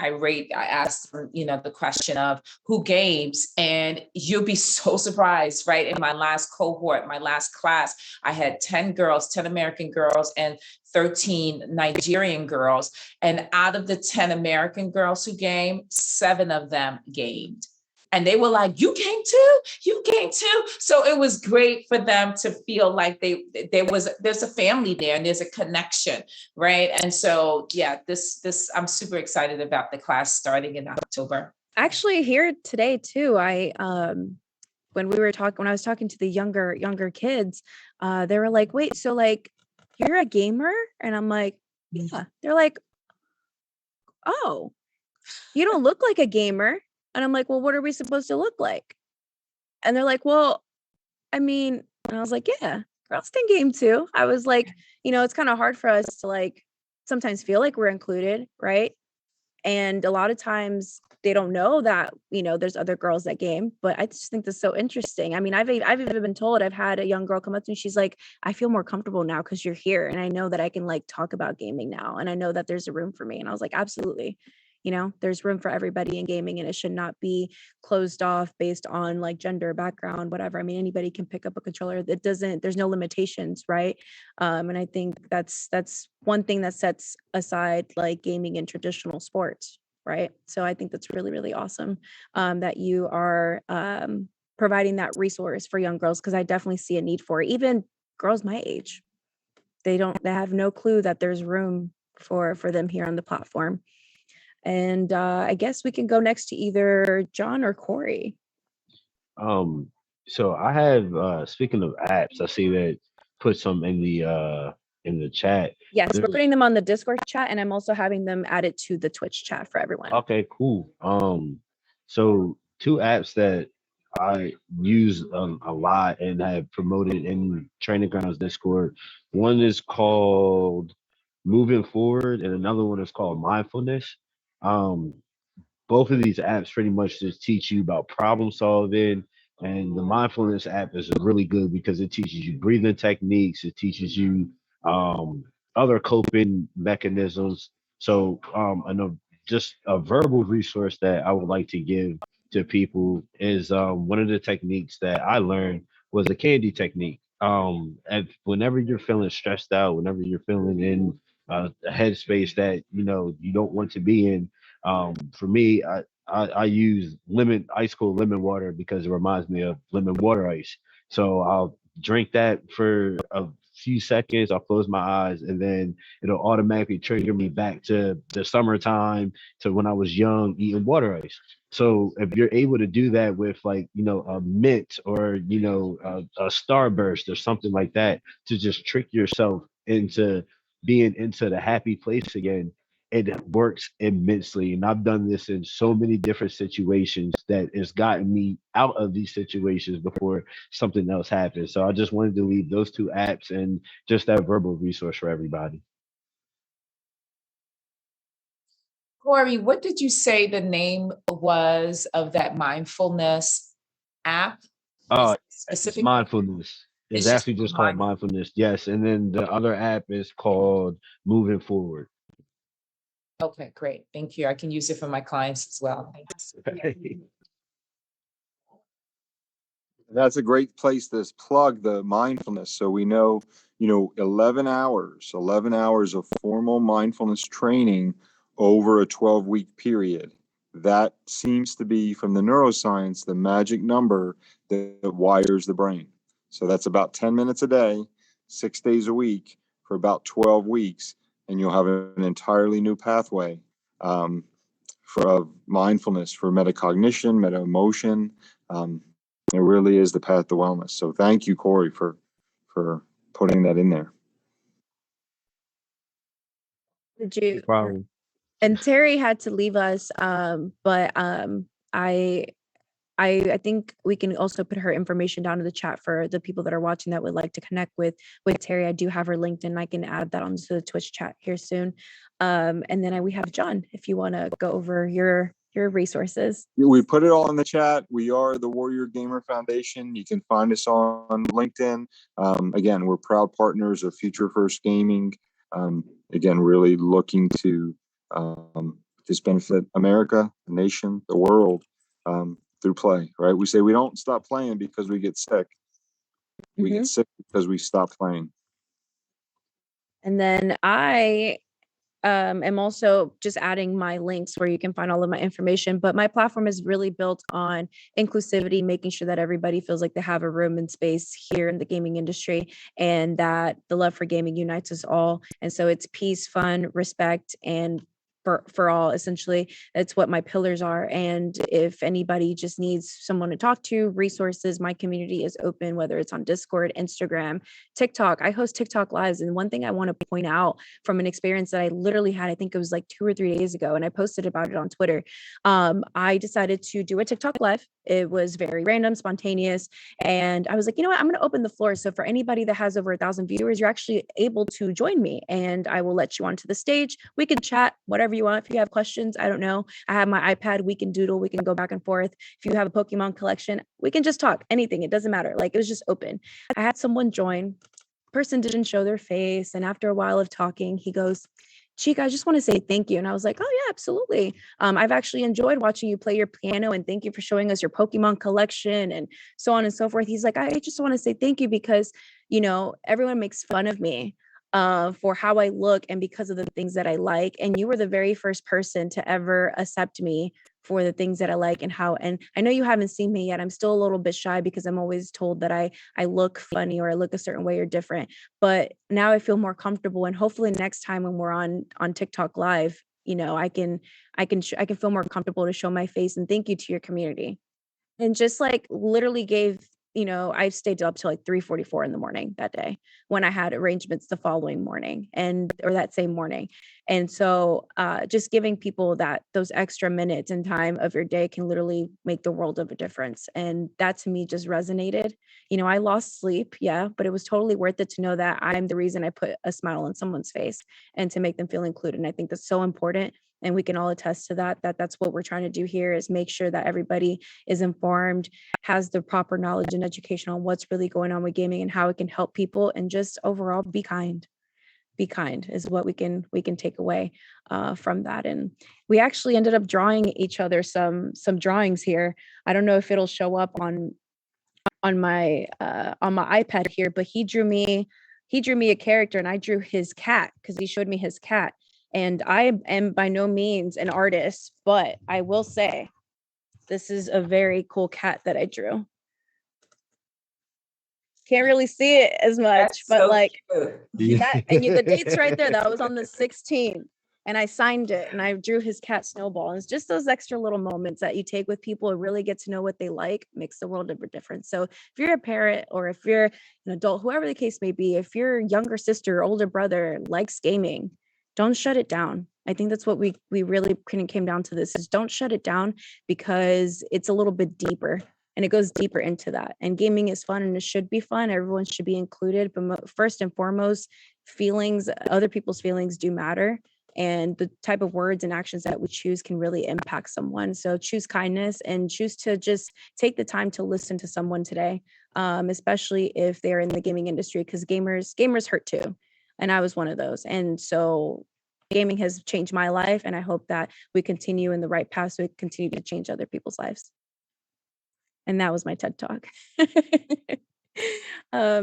ask them, you know, the question of who games, and you'll be so surprised, right? In my last cohort, my last class, I had 10 girls, 10 American girls and 13 Nigerian girls. And out of the 10 American girls who game, 7 of them gamed. And they were like, you game too? You game too? So it was great for them to feel like there's a family there and there's a connection, right? And so, yeah, this I'm super excited about the class starting in October. Actually, here today too, when I was talking to the younger kids, they were like, wait, so like you're a gamer? And I'm like, yeah. They're like, oh, you don't look like a gamer. And I'm like, well, what are we supposed to look like? And they're like, well, I mean, and I was like, yeah, girls can game too. I was like, you know, it's kind of hard for us to like sometimes feel like we're included, right? And a lot of times they don't know that, you know, there's other girls that game, but I just think that's so interesting. I mean, I've even been told, I've had a young girl come up to me. She's like, I feel more comfortable now because you're here. And I know that I can like talk about gaming now. And I know that there's a room for me. And I was like, absolutely. You know, there's room for everybody in gaming, and it should not be closed off based on like gender, background, whatever. I mean, anybody can pick up a controller. There's no limitations, right? And I think that's one thing that sets aside like gaming in traditional sports, right? So I think that's really, really awesome that you are providing that resource for young girls, because I definitely see a need for it. Even girls my age, they have no clue that there's room for them here on the platform. And I guess we can go next to either John or Corey. So I have speaking of apps, I see that put some in the chat. Yes, we're putting them on the Discord chat, and I'm also having them added to the Twitch chat for everyone. Okay, cool. So 2 apps that I use a lot and have promoted in Training Grounds Discord. One is called Moving Forward, and another one is called Mindfulness. Um, Both of these apps pretty much just teach you about problem solving. And the mindfulness app is really good because it teaches you breathing techniques. It teaches you other coping mechanisms. So, just a verbal resource that I would like to give to people is one of the techniques that I learned was a candy technique. Whenever you're feeling stressed out, whenever you're feeling in a headspace that you don't want to be in, for me, I use ice cold lemon water because it reminds me of lemon water ice. So I'll drink that for a few seconds. I'll close my eyes, and then it'll automatically trigger me back to the summertime, to when I was young eating water ice. So if you're able to do that with like a mint or a starburst or something like that, to just trick yourself into being into the happy place again, it works immensely. And I've done this in so many different situations that it's gotten me out of these situations before something else happens. So I just wanted to leave those 2 apps and just that verbal resource for everybody. Corey, what did you say the name was of that mindfulness app? It's mindfulness. It's actually just called mindfulness. Yes. And then the other app is called Moving Forward. Okay, great. Thank you. I can use it for my clients as well. That's a great place to plug the mindfulness. So we know, 11 hours of formal mindfulness training over a 12-week period. That seems to be, from the neuroscience, the magic number that wires the brain. So that's about 10 minutes a day, 6 days a week for about 12 weeks, and you'll have an entirely new pathway for mindfulness, for metacognition, meta-emotion. It really is the path to wellness. So thank you, Corey, for putting that in there. Did you? No problem. And Terri had to leave us, but I think we can also put her information down in the chat for the people that are watching that would like to connect with Terri. I do have her LinkedIn. I can add that onto the Twitch chat here soon. And then we have John, if you want to go over your resources. We put it all in the chat. We are the Warrior Gamer Foundation. You can find us on LinkedIn. Again, we're proud partners of Future First Gaming. Again, really looking to just benefit America, the nation, the world through play, right? We say we don't stop playing because we get sick. We get sick because we stop playing. And then I am also just adding my links where you can find all of my information. But my platform is really built on inclusivity, making sure that everybody feels like they have a room and space here in the gaming industry, and that the love for gaming unites us all. And so it's peace, fun, respect, and for all. Essentially, that's what my pillars are. And if anybody just needs someone to talk to, resources, my community is open, whether it's on Discord, Instagram, TikTok. I host TikTok lives. And one thing I want to point out from an experience that I literally had, I think it was like 2 or 3 days ago, and I posted about it on Twitter. I decided to do a TikTok live. It was very random, spontaneous. And I was like, you know what? I'm going to open the floor. So for anybody that has over 1,000 viewers, you're actually able to join me, and I will let you onto the stage. We can chat, whatever you want. If you have questions, I don't know. I have my iPad. We can doodle. We can go back and forth. If you have a Pokemon collection, we can just talk. Anything. It doesn't matter. Like, it was just open. I had someone join. Person didn't show their face. And after a while of talking, he goes, Chika, I just want to say thank you. And I was like, oh yeah, absolutely. I've actually enjoyed watching you play your piano, and thank you for showing us your Pokemon collection and so on and so forth. He's like, I just want to say thank you because, everyone makes fun of me for how I look and because of the things that I like. And you were the very first person to ever accept me for the things that I like and I know you haven't seen me yet. I'm still a little bit shy because I'm always told that I look funny or I look a certain way or different, but now I feel more comfortable. And hopefully next time when we're on TikTok live, I can feel more comfortable to show my face. And thank you to your community. And just like literally gave, I stayed up till like 3:44 in the morning that day when I had arrangements the following morning or that same morning. And so just giving people those extra minutes and time of your day can literally make the world of a difference. And that to me just resonated. I lost sleep, yeah, but it was totally worth it to know that I'm the reason I put a smile on someone's face and to make them feel included. And I think that's so important. And we can all attest to that's what we're trying to do here, is make sure that everybody is informed, has the proper knowledge and education on what's really going on with gaming and how it can help people, and just overall be kind. Be kind is what we can take away from that. And we actually ended up drawing each other some drawings here. I don't know if it'll show up on my iPad here, but he drew me a character and I drew his cat because he showed me his cat. And I am by no means an artist, but I will say this is a very cool cat that I drew. Can't really see it as much, That's but so like cute. that, and the date's right there. That was on the 16th. And I signed it and I drew his cat Snowball. And it's just those extra little moments that you take with people and really get to know what they like, makes the world of a difference. So if you're a parent or if you're an adult, whoever the case may be, if your younger sister or older brother likes gaming, don't shut it down. I think that's what we really came down to this, is don't shut it down, because it's a little bit deeper and it goes deeper into that. And gaming is fun and it should be fun. Everyone should be included. But first and foremost, other people's feelings do matter. And the type of words and actions that we choose can really impact someone. So choose kindness and choose to just take the time to listen to someone today, especially if they're in the gaming industry, because gamers hurt too. And I was one of those. And so gaming has changed my life. And I hope that we continue in the right path so we continue to change other people's lives. And that was my TED Talk.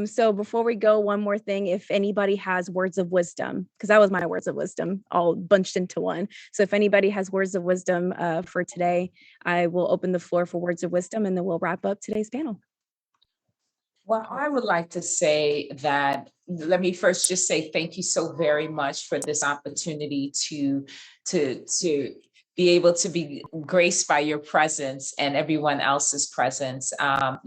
So before we go, one more thing, if anybody has words of wisdom, because that was my words of wisdom all bunched into one. So if anybody has words of wisdom for today, I will open the floor for words of wisdom and then we'll wrap up today's panel. Well, I would like to say that, let me first just say thank you so very much for this opportunity to be able to be graced by your presence and everyone else's presence. I'm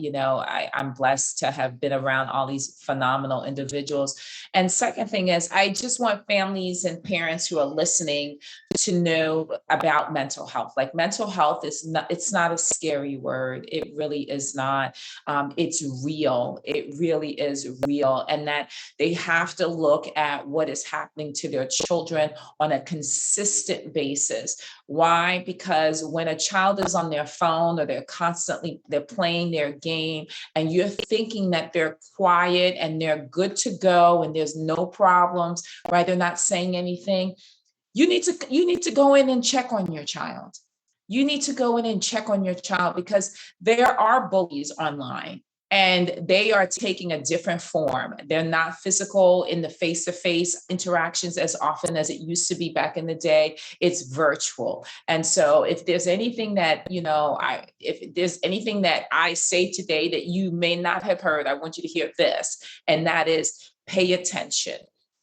blessed to have been around all these phenomenal individuals. And second thing is, I just want families and parents who are listening to know about mental health. Like, mental health it's not a scary word. It really is not. It's real. It really is real. And that they have to look at what is happening to their children on a consistent basis. Why? Because when a child is on their phone or they're playing their game and you're thinking that they're quiet and they're good to go and there's no problems, right? They're not saying anything. You need to go in and check on your child. You need to go in and check on your child, because there are bullies online. And they are taking a different form. They're not physical in the face-to-face interactions as often as it used to be back in the day. It's virtual. And so if there's anything that, if there's anything that I say today that you may not have heard, I want you to hear this. And that is, pay attention.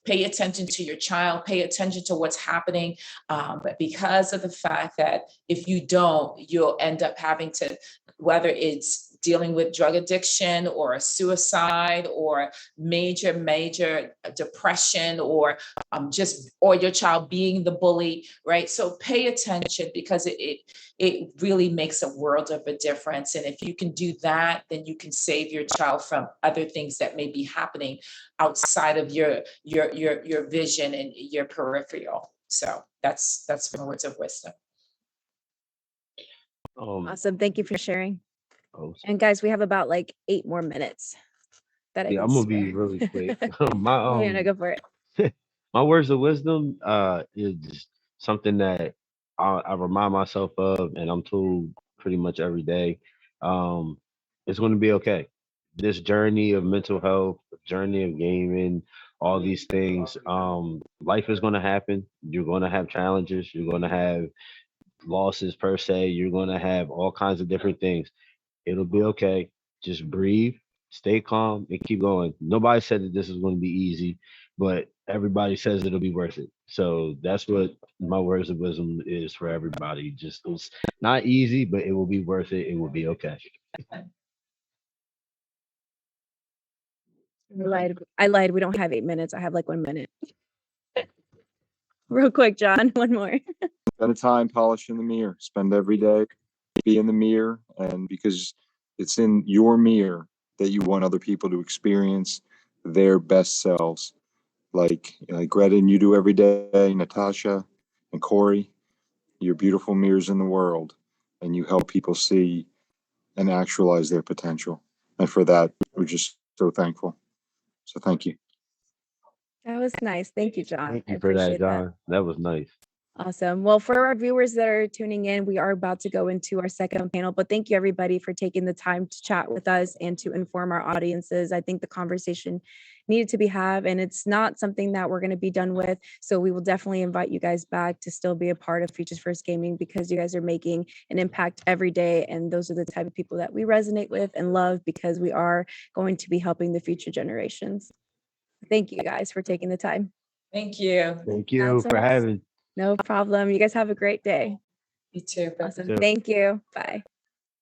Pay attention to your child, pay attention to what's happening, but because of the fact that if you don't, you'll end up having to, whether it's dealing with drug addiction or suicide or major depression or or your child being the bully, right? So pay attention, because it really makes a world of a difference. And if you can do that, then you can save your child from other things that may be happening outside of your vision and your peripheral. So that's my words of wisdom. Awesome. Thank you for sharing. Oh, And guys, we have about like 8 more minutes. That yeah, I'm gonna be really quick. Go for it. My words of wisdom is something that I remind myself of, and I'm told pretty much every day. It's going to be okay. This journey of mental health, journey of gaming, all these things. Life is going to happen. You're going to have challenges. You're going to have losses per se. You're going to have all kinds of different things. It'll be okay. Just breathe, stay calm, and keep going. Nobody said that this is going to be easy, but everybody says it'll be worth it. So that's what my words of wisdom is for everybody. Just, it's not easy, but it will be worth it. It will be okay. I lied. We don't have 8 minutes. I have like 1 minute. Real quick, John, one more. Spend a time polishing the mirror. Spend every day, be in the mirror, and because it's in your mirror that you want other people to experience their best selves. Like Greden, you do every day, Natasha and Corey, you're beautiful mirrors in the world, and you help people see and actualize their potential. And for that, we're just so thankful. So thank you. That was nice. Thank you, John. Thank I you for that, appreciate John. That was nice. Awesome. Well, for our viewers that are tuning in, we are about to go into our second panel, but thank you everybody for taking the time to chat with us and to inform our audiences. I think the conversation needed to be had, and it's not something that we're going to be done with. So we will definitely invite you guys back to still be a part of Futures First Gaming, because you guys are making an impact every day. And those are the type of people that we resonate with and love, because we are going to be helping the future generations. Thank you guys for taking the time. Thank you. Thank you for having. No problem. You guys have a great day. You too. Awesome. Thank you. Bye.